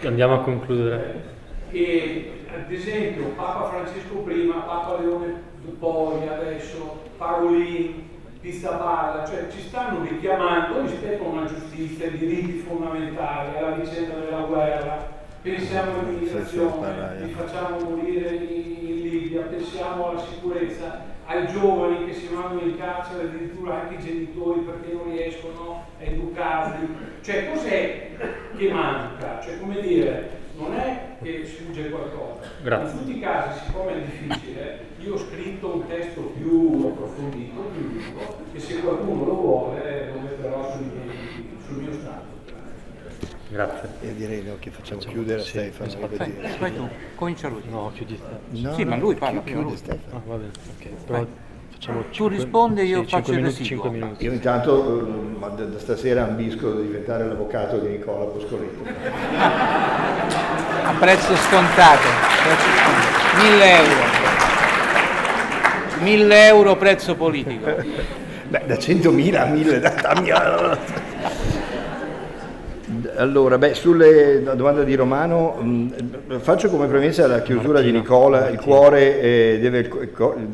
Andiamo a concludere. E ad esempio Papa Francesco prima, Papa Leone poi, adesso Parolin, Pizzaballa, cioè ci stanno richiamando rispetto a una giustizia, ai diritti fondamentali, alla vicenda della guerra. Pensiamo all'immigrazione, li facciamo morire in Libia, pensiamo alla sicurezza, ai giovani che si mandano in carcere, addirittura anche i genitori perché non riescono a educarli. Cioè cos'è che manca? Cioè come dire, non è che sfugge qualcosa. Grazie. In tutti i casi, siccome è difficile, io ho scritto un testo più approfondito, più lungo, e se qualcuno lo vuole lo metterò sul mio stato. Grazie. E direi che facciamo chiudere Stefano. Vai tu, comincia lui. No, chiudi te. No, sì, ma lui parla prima. chiude Stefano. Ah, va bene, ok. Però facciamo Tu rispondi e io faccio il 5 residuo. minuti. Io intanto da stasera ambisco a diventare l'avvocato di Nicola Boscoletto. A prezzo scontato. 1.000 euro. 1.000 euro prezzo politico. Beh, da 100.000 a 1.000, dammi. Allora, sulle domande di Romano, faccio come premessa la chiusura di Nicola, il cuore deve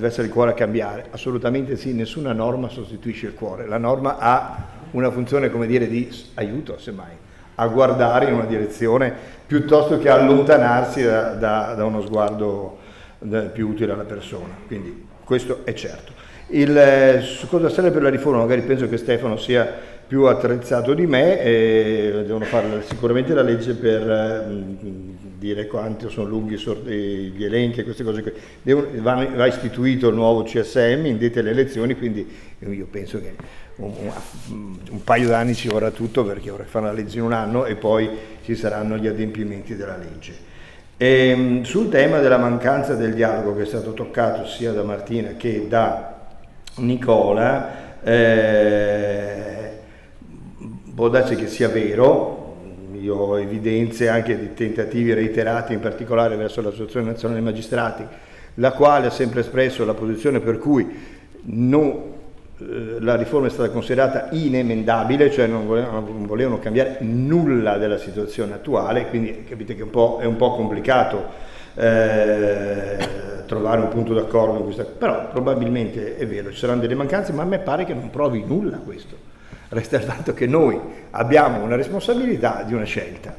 essere il cuore a cambiare, assolutamente sì, nessuna norma sostituisce il cuore, la norma ha una funzione, come dire, di aiuto, semmai, a guardare in una direzione piuttosto che allontanarsi da uno sguardo più utile alla persona, quindi questo è certo. Su cosa serve per la riforma, magari penso che Stefano sia più attrezzato di me, devono fare sicuramente la legge per dire quanti sono lunghi gli elenchi e queste cose qui. Va istituito il nuovo CSM, indette le elezioni, quindi io penso che un paio d'anni ci vorrà tutto, perché ora fanno la legge in un anno e poi ci saranno gli adempimenti della legge. Sul tema della mancanza del dialogo, che è stato toccato sia da Martina che da Nicola, può darsi che sia vero. Io ho evidenze anche di tentativi reiterati, in particolare verso l'Associazione Nazionale dei Magistrati, la quale ha sempre espresso la posizione per cui la riforma è stata considerata inemendabile, cioè non volevano cambiare nulla della situazione attuale, quindi capite che è un po' complicato trovare un punto d'accordo in questa, però probabilmente è vero, ci saranno delle mancanze, ma a me pare che non provi nulla questo. Resta il fatto che noi abbiamo una responsabilità di una scelta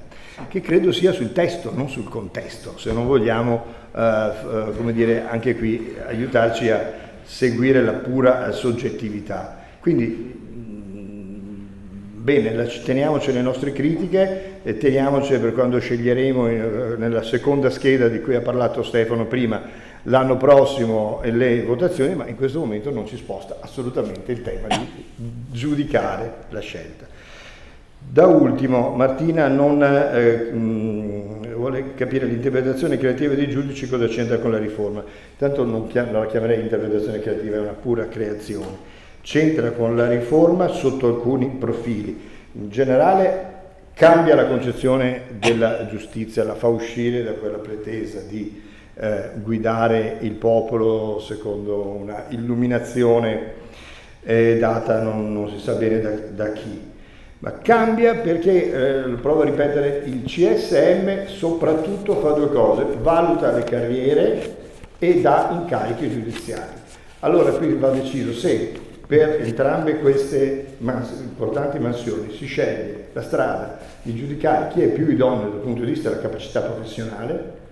che credo sia sul testo, non sul contesto, se non vogliamo come dire, anche qui aiutarci a seguire la pura soggettività. Quindi bene, teniamoci le nostre critiche e teniamoci per quando sceglieremo nella seconda scheda di cui ha parlato Stefano prima l'anno prossimo le votazioni, ma in questo momento non ci sposta assolutamente il tema di giudicare la scelta. Da ultimo, Martina non vuole capire l'interpretazione creativa dei giudici cosa c'entra con la riforma. Tanto non la chiamerei interpretazione creativa, è una pura creazione. C'entra con la riforma sotto alcuni profili. In generale cambia la concezione della giustizia, la fa uscire da quella pretesa di guidare il popolo secondo una illuminazione data non si sa bene da chi, ma cambia perché, lo provo a ripetere, il CSM soprattutto fa due cose: valuta le carriere e dà incarichi giudiziari. Allora qui va deciso se per entrambe queste importanti mansioni si sceglie la strada di giudicare chi è più idoneo dal punto di vista della capacità professionale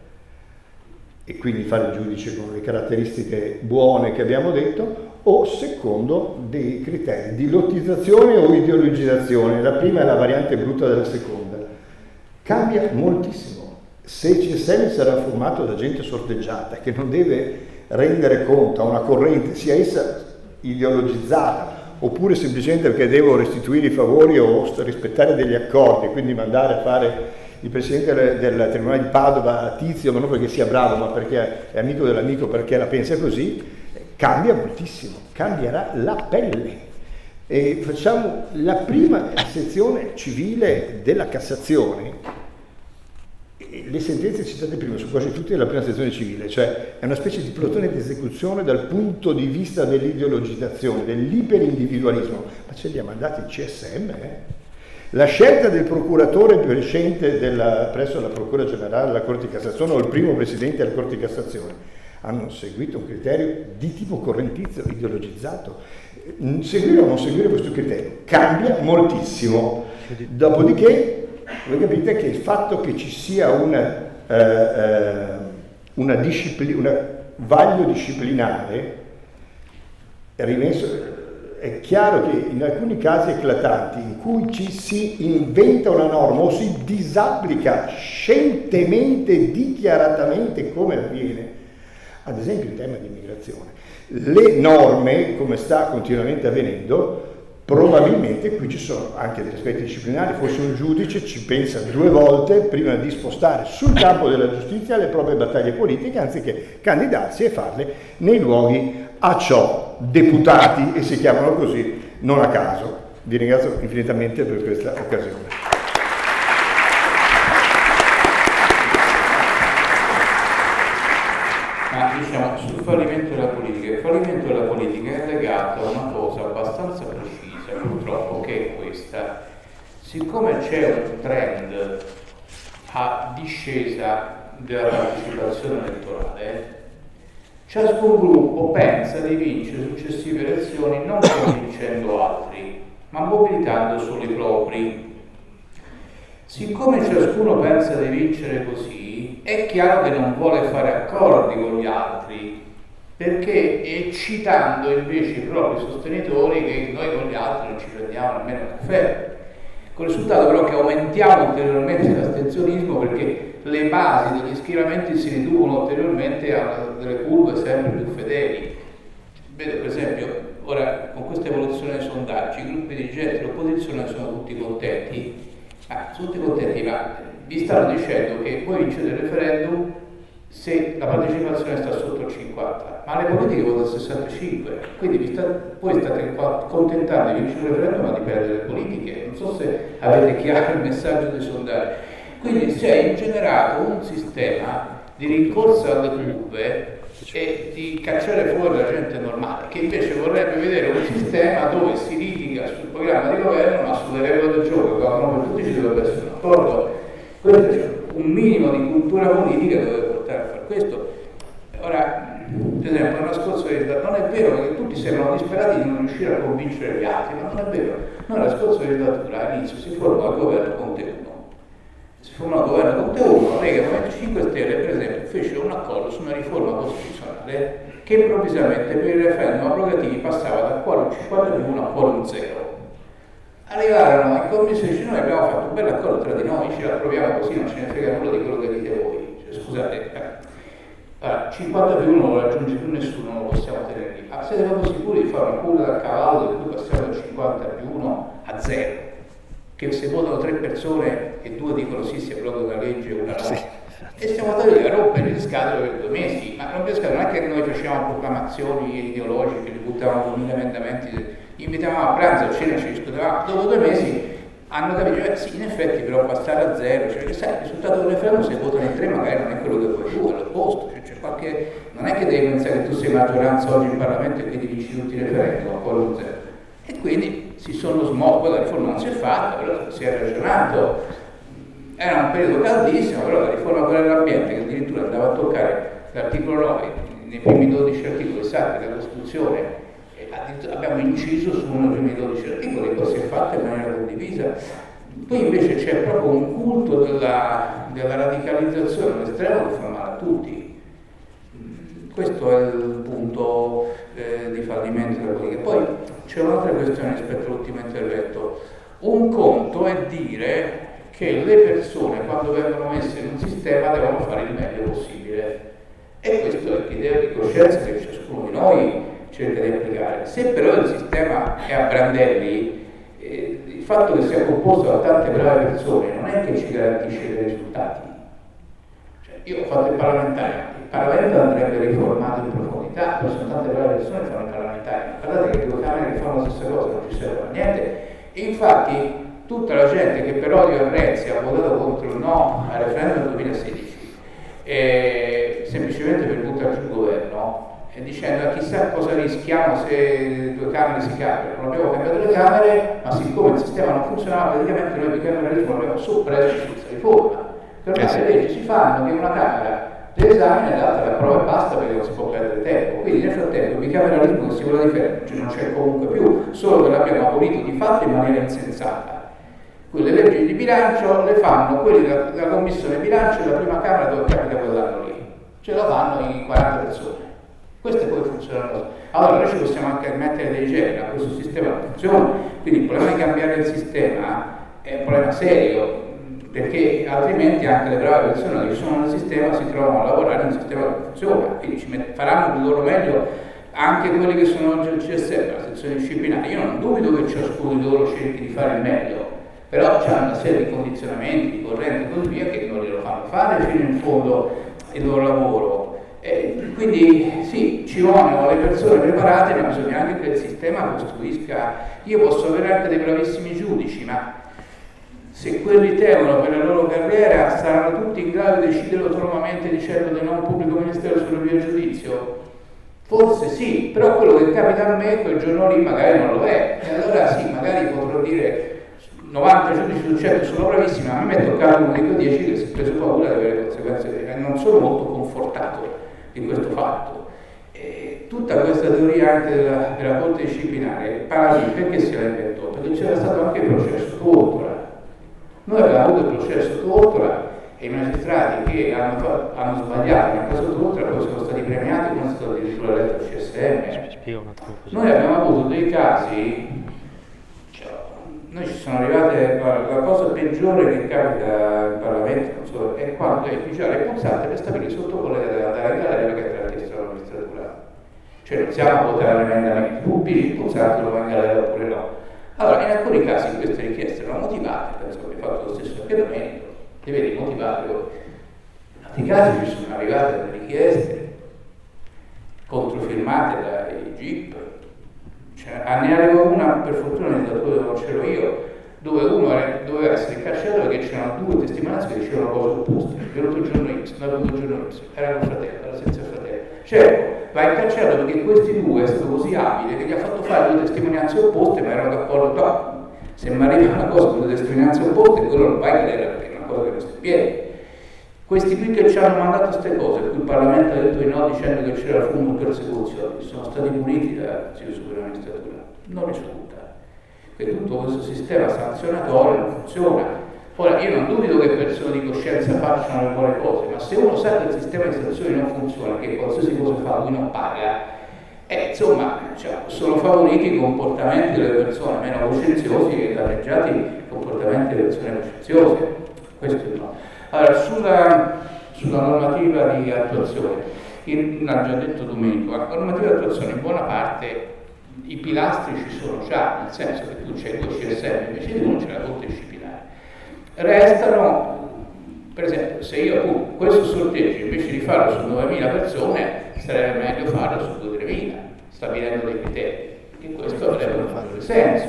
e quindi fare il giudice con le caratteristiche buone che abbiamo detto, o secondo dei criteri di lottizzazione o ideologizzazione. La prima è la variante brutta della seconda. Cambia moltissimo. Se il CSM sarà formato da gente sorteggiata che non deve rendere conto a una corrente, sia essa ideologizzata oppure semplicemente perché devo restituire i favori o rispettare degli accordi, quindi mandare a fare il presidente del Tribunale di Padova Tizio, ma non perché sia bravo, ma perché è amico dell'amico, perché la pensa così, cambia moltissimo, cambierà la pelle. E facciamo la prima sezione civile della Cassazione. Le sentenze citate prima su quasi tutte della prima sezione civile, cioè è una specie di plotone di esecuzione dal punto di vista dell'ideologizzazione, dell'iperindividualismo, ma ce li ha mandati il CSM. La scelta del procuratore prescente presso la Procura Generale della Corte di Cassazione o il primo presidente della Corte di Cassazione hanno seguito un criterio di tipo correntizio, ideologizzato. Seguire o non seguire questo criterio cambia moltissimo. Dopodiché voi capite che il fatto che ci sia una vaglio disciplinare rimesso, è chiaro che in alcuni casi eclatanti in cui ci si inventa una norma o si disapplica scientemente, dichiaratamente, come avviene, ad esempio in tema di immigrazione, le norme, come sta continuamente avvenendo, probabilmente qui ci sono anche degli aspetti disciplinari, forse un giudice ci pensa due volte prima di spostare sul campo della giustizia le proprie battaglie politiche, anziché candidarsi e farle nei luoghi a ciò deputati, e si chiamano così non a caso. Vi ringrazio infinitamente per questa occasione. Ma diciamo, sul fallimento della politica, il fallimento della politica è legato a una cosa abbastanza precisa, purtroppo, che è questa. Siccome c'è un trend a discesa della partecipazione elettorale, ciascun gruppo pensa di vincere successive elezioni non convincendo altri, ma mobilitando solo i propri. Siccome ciascuno pensa di vincere così, è chiaro che non vuole fare accordi con gli altri, perché eccitando invece i propri sostenitori che noi con gli altri non ci prendiamo nemmeno un caffè. Con il risultato però che aumentiamo ulteriormente l'astensionismo, perché le basi degli schieramenti si riducono ulteriormente a delle curve sempre più fedeli. Vedo per esempio, ora con questa evoluzione dei sondaggi, i gruppi dirigenti dell'opposizione sono tutti contenti. Sono tutti contenti, ma vi stanno dicendo che voi vincete il referendum se la partecipazione sta sotto il 50, ma le politiche votano il 65, quindi voi state contentando di vincere il referendum ma di perdere le politiche. Non so se avete chiaro il messaggio dei sondaggi. Quindi si è ingenerato un sistema di rincorsa alle curve e di cacciare fuori la gente normale, che invece vorrebbe vedere un sistema dove si litiga sul programma di governo, ma sulle regole del gioco, quando per tutti ci dovrebbe essere un accordo. Questo c'è un minimo di cultura politica che deve portare a fare questo. Ora, per esempio, l'anno scorso non è vero che tutti sembrano disperati di non riuscire a convincere gli altri, ma non è vero. Noi la scorsa legislatura all'inizio si formò il governo Conte 1. Si formò il governo Conte 1, la Lega e il Movimento 5 Stelle, per esempio, fecero un accordo su una riforma costituzionale che improvvisamente per i referendum abrogativi passava dal quorum 50+1 a quorum 0. Arrivarono in commissione e dice: noi abbiamo fatto un bel accordo tra di noi, ce l'approviamo così, non ce ne frega nulla di quello che dite voi. Cioè, scusate, 50+1 non lo raggiunge più nessuno, non lo possiamo tenere lì. Siete proprio sicuri di fare una curva da cavallo in cui passiamo dal 50+1 a 0? Che se votano 3 persone e 2 dicono sì, si approva una legge e una no. Sì. E siamo stati a rompere le scatole per 2 mesi, ma non è che noi facevamo proclamazioni ideologiche, li buttavamo 2000 emendamenti, invitavamo a pranzo, a cena, ci discutevamo. Dopo 2 mesi hanno capito, sì, in effetti però passare a 0, cioè sai, il risultato del referendum se votano in 3 magari non è quello che vuoi tu, è l'opposto, cioè, non è che devi pensare che tu sei maggioranza oggi in Parlamento e quindi vinci tutti i referendum a quorum 0. E quindi si sono smossi, la riforma non si è fatta, però si è ragionato, era un periodo caldissimo, però la riforma quella dell'ambiente, che addirittura andava a toccare l'articolo 9, nei primi 12 articoli sacri della Costituzione, abbiamo inciso su uno dei primi 12 articoli, poi si è fatta in maniera condivisa. Poi invece c'è proprio un culto della radicalizzazione all'estremo che fa male a tutti. Questo è il punto di fallimento della politica. Poi c'è un'altra questione rispetto all'ultimo intervento. Un conto è dire che le persone, quando vengono messe in un sistema, devono fare il meglio possibile. E questo è l'idea di coscienza che ciascuno di noi cerca di applicare. Se però il sistema è a brandelli, il fatto che sia composto da tante brave persone non è che ci garantisce dei risultati. Cioè, io ho fatto il parlamentare. Il Parlamento andrebbe riformato in profondità, poi sono tante brave persone che fanno i parlamentari. Guardate che 2 camere che fanno la stessa cosa, non ci serve a niente. E infatti tutta la gente che per odio a Renzi ha votato contro il no al referendum del 2016, semplicemente per buttare giù il governo, dicendo chissà cosa rischiamo se 2 camere si cambiano. Non abbiamo cambiato le camere, ma siccome il sistema non funzionava, praticamente noi il bicameralismo l'abbiamo soppresso su questa riforma. Per me le leggi si fanno che una camera l'esame e l'altra la prova e basta, perché non si può perdere tempo. Quindi nel frattempo il bicameralismo non si vuole difendere, cioè non c'è comunque più, solo che l'abbiamo abolito di fatto in maniera insensata. Quelle leggi di bilancio le fanno quelli della commissione bilancio e la prima Camera dove capita quell'anno lì. Ce la fanno in 40 persone. Queste poi funzionano. Allora noi ci possiamo anche mettere dei generi, ma questo sistema non funziona. Quindi il problema di cambiare il sistema è un problema serio, perché altrimenti anche le brave persone che sono nel sistema si trovano a lavorare in un sistema che funziona, quindi faranno il loro meglio anche quelli che sono oggi al CSM, la sezione disciplinare. Io non dubito che ciascuno di loro cerchi di fare il meglio, però c'è una serie di condizionamenti, di correnti e così via che non glielo fanno fare fino in fondo il loro lavoro. Quindi sì, ci vogliono le persone preparate, ma bisogna anche che il sistema costruisca. Io posso avere anche dei bravissimi giudici, ma se quelli temono per la loro carriera, saranno tutti in grado di decidere autonomamente dicendo di no a un pubblico ministero sulle vie di giudizio? Forse sì, però quello che capita a me quel giorno lì magari non lo è. E allora sì, magari potrò dire 90 giudici su 100 sono bravissimi, ma a me è toccato uno di quei 10 che si è preso paura di avere conseguenze e non sono molto confortato di questo fatto. E tutta questa teoria anche della Corte disciplinare, Paragini, perché se la inventò? Perché c'era stato anche il processo Tortora. Noi abbiamo avuto il processo Tortora e i magistrati che hanno sbagliato nel caso Tortora poi sono stati premiati, come è stato addirittura letto il CSM. Noi abbiamo avuto dei casi, noi ci sono arrivate, la cosa peggiore che capita in Parlamento non so, è quando è ufficiale pulsante per stabilire sotto quella che deve andare in galera perché è la testa della magistratura. Cioè non siamo a votare emendamenti pubblici, il pulsante lo va in galera oppure no. Allora, in alcuni casi queste richieste erano motivate, penso che abbia fatto lo stesso anche Domenico, le vedi motivate. tanti casi ci sono arrivate delle richieste controfirmate dai GIP. Ne avevo una, per fortuna nel datore non c'ero io, dove uno doveva essere carcerato perché c'erano 2 testimonianze che dicevano cose opposte. È venuto il giorno X, non è venuto il giorno Y, era un fratello, era senza fratello. Certo, va in carcerato perché questi 2 è stato così abile che gli ha fatto fare 2 testimonianze opposte, ma erano d'accordo. No, se mi arriva una cosa con 2 testimonianze opposte, quello non vai a vedere perché è una cosa che non sta in piedi. Questi qui che ci hanno mandato queste cose, a cui il Parlamento ha detto di no dicendo che c'era fumo per persecuzione, sono stati puniti dal Consiglio Superiore di Magistratura, non risulta. Che tutto questo sistema sanzionatorio non funziona. Ora, io non dubito che persone di coscienza facciano le buone cose, ma se uno sa che il sistema di sanzioni non funziona, che qualsiasi cosa fa lui non paga, insomma, sono favoriti i comportamenti delle persone meno coscienziosi che danneggiati i comportamenti delle persone coscienziose. Questo è no. Allora, sulla normativa di attuazione, l'ha già detto Domenico, la normativa di attuazione in buona parte i pilastri ci sono già, nel senso che tu c'hai il CSM, invece di non c'è la Corte disciplinare. Restano, per esempio, se io appunto questo sorteggio invece di farlo su 9.000 persone, sarebbe meglio farlo su 2.000-3.000, stabilendo dei criteri, e questo avrebbe un senso.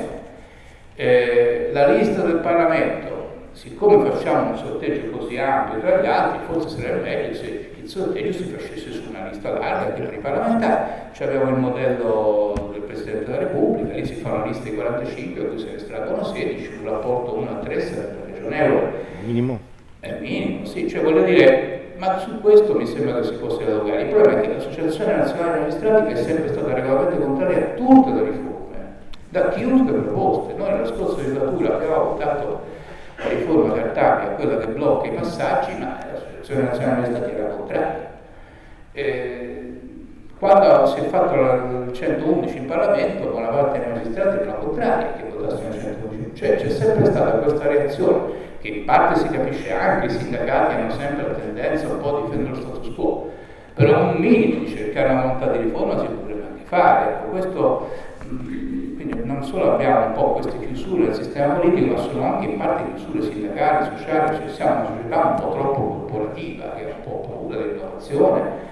La lista del Parlamento, siccome facciamo un sorteggio così ampio tra gli altri, forse sarebbe meglio se il sorteggio si facesse su una lista larga anche per i parlamentari. Abbiamo il modello del Presidente della Repubblica, lì si fa una lista di 45 a cui se ne estraggono 16, un rapporto 1:3 sarebbe ragionevole. Minimo. È minimo, sì, cioè voglio dire, ma su questo mi sembra che si possa dialogare. Il problema è che l'Associazione Nazionale dei Magistrati è sempre stata regolarmente contraria a tutte le riforme, da chiunque proposte. Noi nella scorsa legislatura abbiamo votato la riforma Cartabia, quella che blocca i passaggi, ma l'Associazione Nazionale dei Magistrati era contraria. Quando si è fatto il 111 in Parlamento, buona parte dei magistrati erano contrari che votassero il 111. Cioè c'è sempre stata questa reazione, che in parte si capisce anche, i sindacati hanno sempre la tendenza un po' a difendere lo status quo, però un minimo di cercare una volontà di riforma si potrebbe anche fare. Ecco, questo, quindi non solo abbiamo un po' queste chiusure del sistema politico, ma sono anche in parte chiusure sindacali, sociali, cioè siamo una società un po' troppo corporativa, che ha un po' paura dell'innovazione,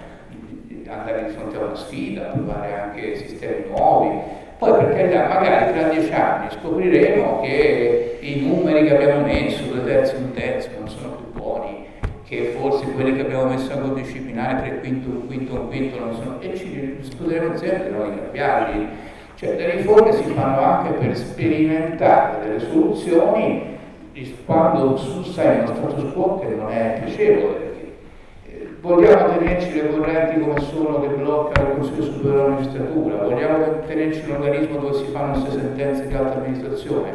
andare di fronte a una sfida, provare anche sistemi nuovi. Poi per carità, magari tra 10 anni scopriremo che i numeri che abbiamo messo, 2 terzi, 1 terzo, non sono più buoni, che forse quelli che abbiamo messo a Corte disciplinare, 3 quinto, 1 quinto, 1 quinto, non sono, e ci discuteremo sempre noi di cambiarli. Cioè le riforme si fanno anche per sperimentare delle soluzioni quando sai uno status quo che non è piacevole. Vogliamo tenerci le correnti come sono che bloccano il Consiglio Superiore della Magistratura, vogliamo tenerci un organismo dove si fanno 6 sentenze di alta amministrazione.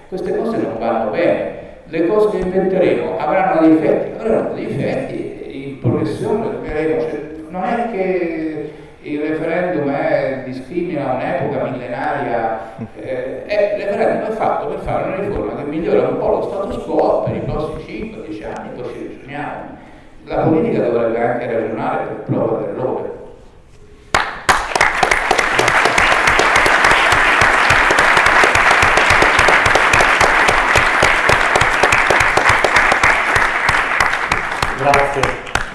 Queste cose non vanno bene. Le cose che inventeremo avranno dei difetti in progressione, cioè, non è che il referendum discrimina un'epoca millenaria, il referendum è fatto per fare una riforma che migliora un po' lo status quo per i prossimi 5-10 anni, poi ci ragioniamo. La politica dovrebbe anche ragionare per prova d'errore.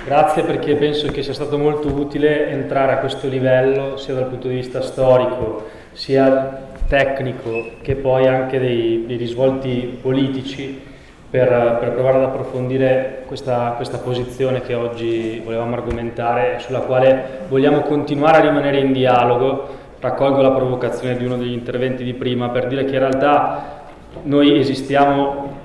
Grazie perché penso che sia stato molto utile entrare a questo livello sia dal punto di vista storico sia tecnico che poi anche dei risvolti politici per provare ad approfondire questa posizione che oggi volevamo argomentare, sulla quale vogliamo continuare a rimanere in dialogo. Raccolgo la provocazione di uno degli interventi di prima per dire che in realtà noi esistiamo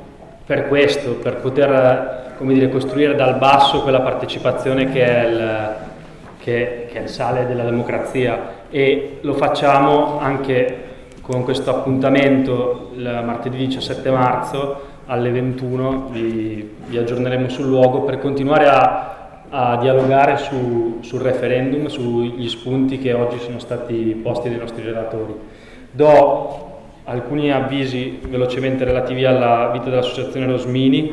per questo, per poter, come dire, costruire dal basso quella partecipazione che è il sale della democrazia, e lo facciamo anche con questo appuntamento il martedì 17 marzo alle 21, vi aggiorneremo sul luogo per continuare a dialogare sul referendum, sugli spunti che oggi sono stati posti dai nostri relatori. Do alcuni avvisi velocemente relativi alla vita dell'Associazione Rosmini.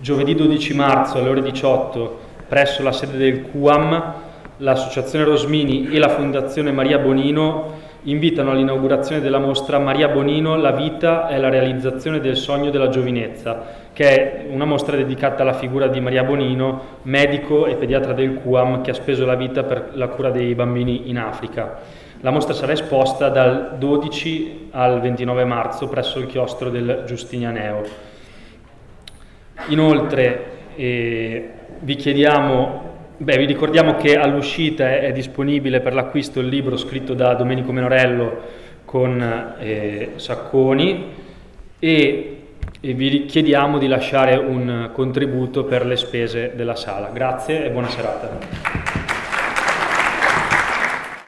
Giovedì 12 marzo alle ore 18 presso la sede del QAM l'Associazione Rosmini e la Fondazione Maria Bonino invitano all'inaugurazione della mostra Maria Bonino, la vita è la realizzazione del sogno della giovinezza, che è una mostra dedicata alla figura di Maria Bonino, medico e pediatra del QAM che ha speso la vita per la cura dei bambini in Africa. La mostra sarà esposta dal 12 al 29 marzo presso il chiostro del Giustinianeo. Inoltre vi ricordiamo che all'uscita è disponibile per l'acquisto il libro scritto da Domenico Menorello con Sacconi e vi chiediamo di lasciare un contributo per le spese della sala. Grazie e buona serata.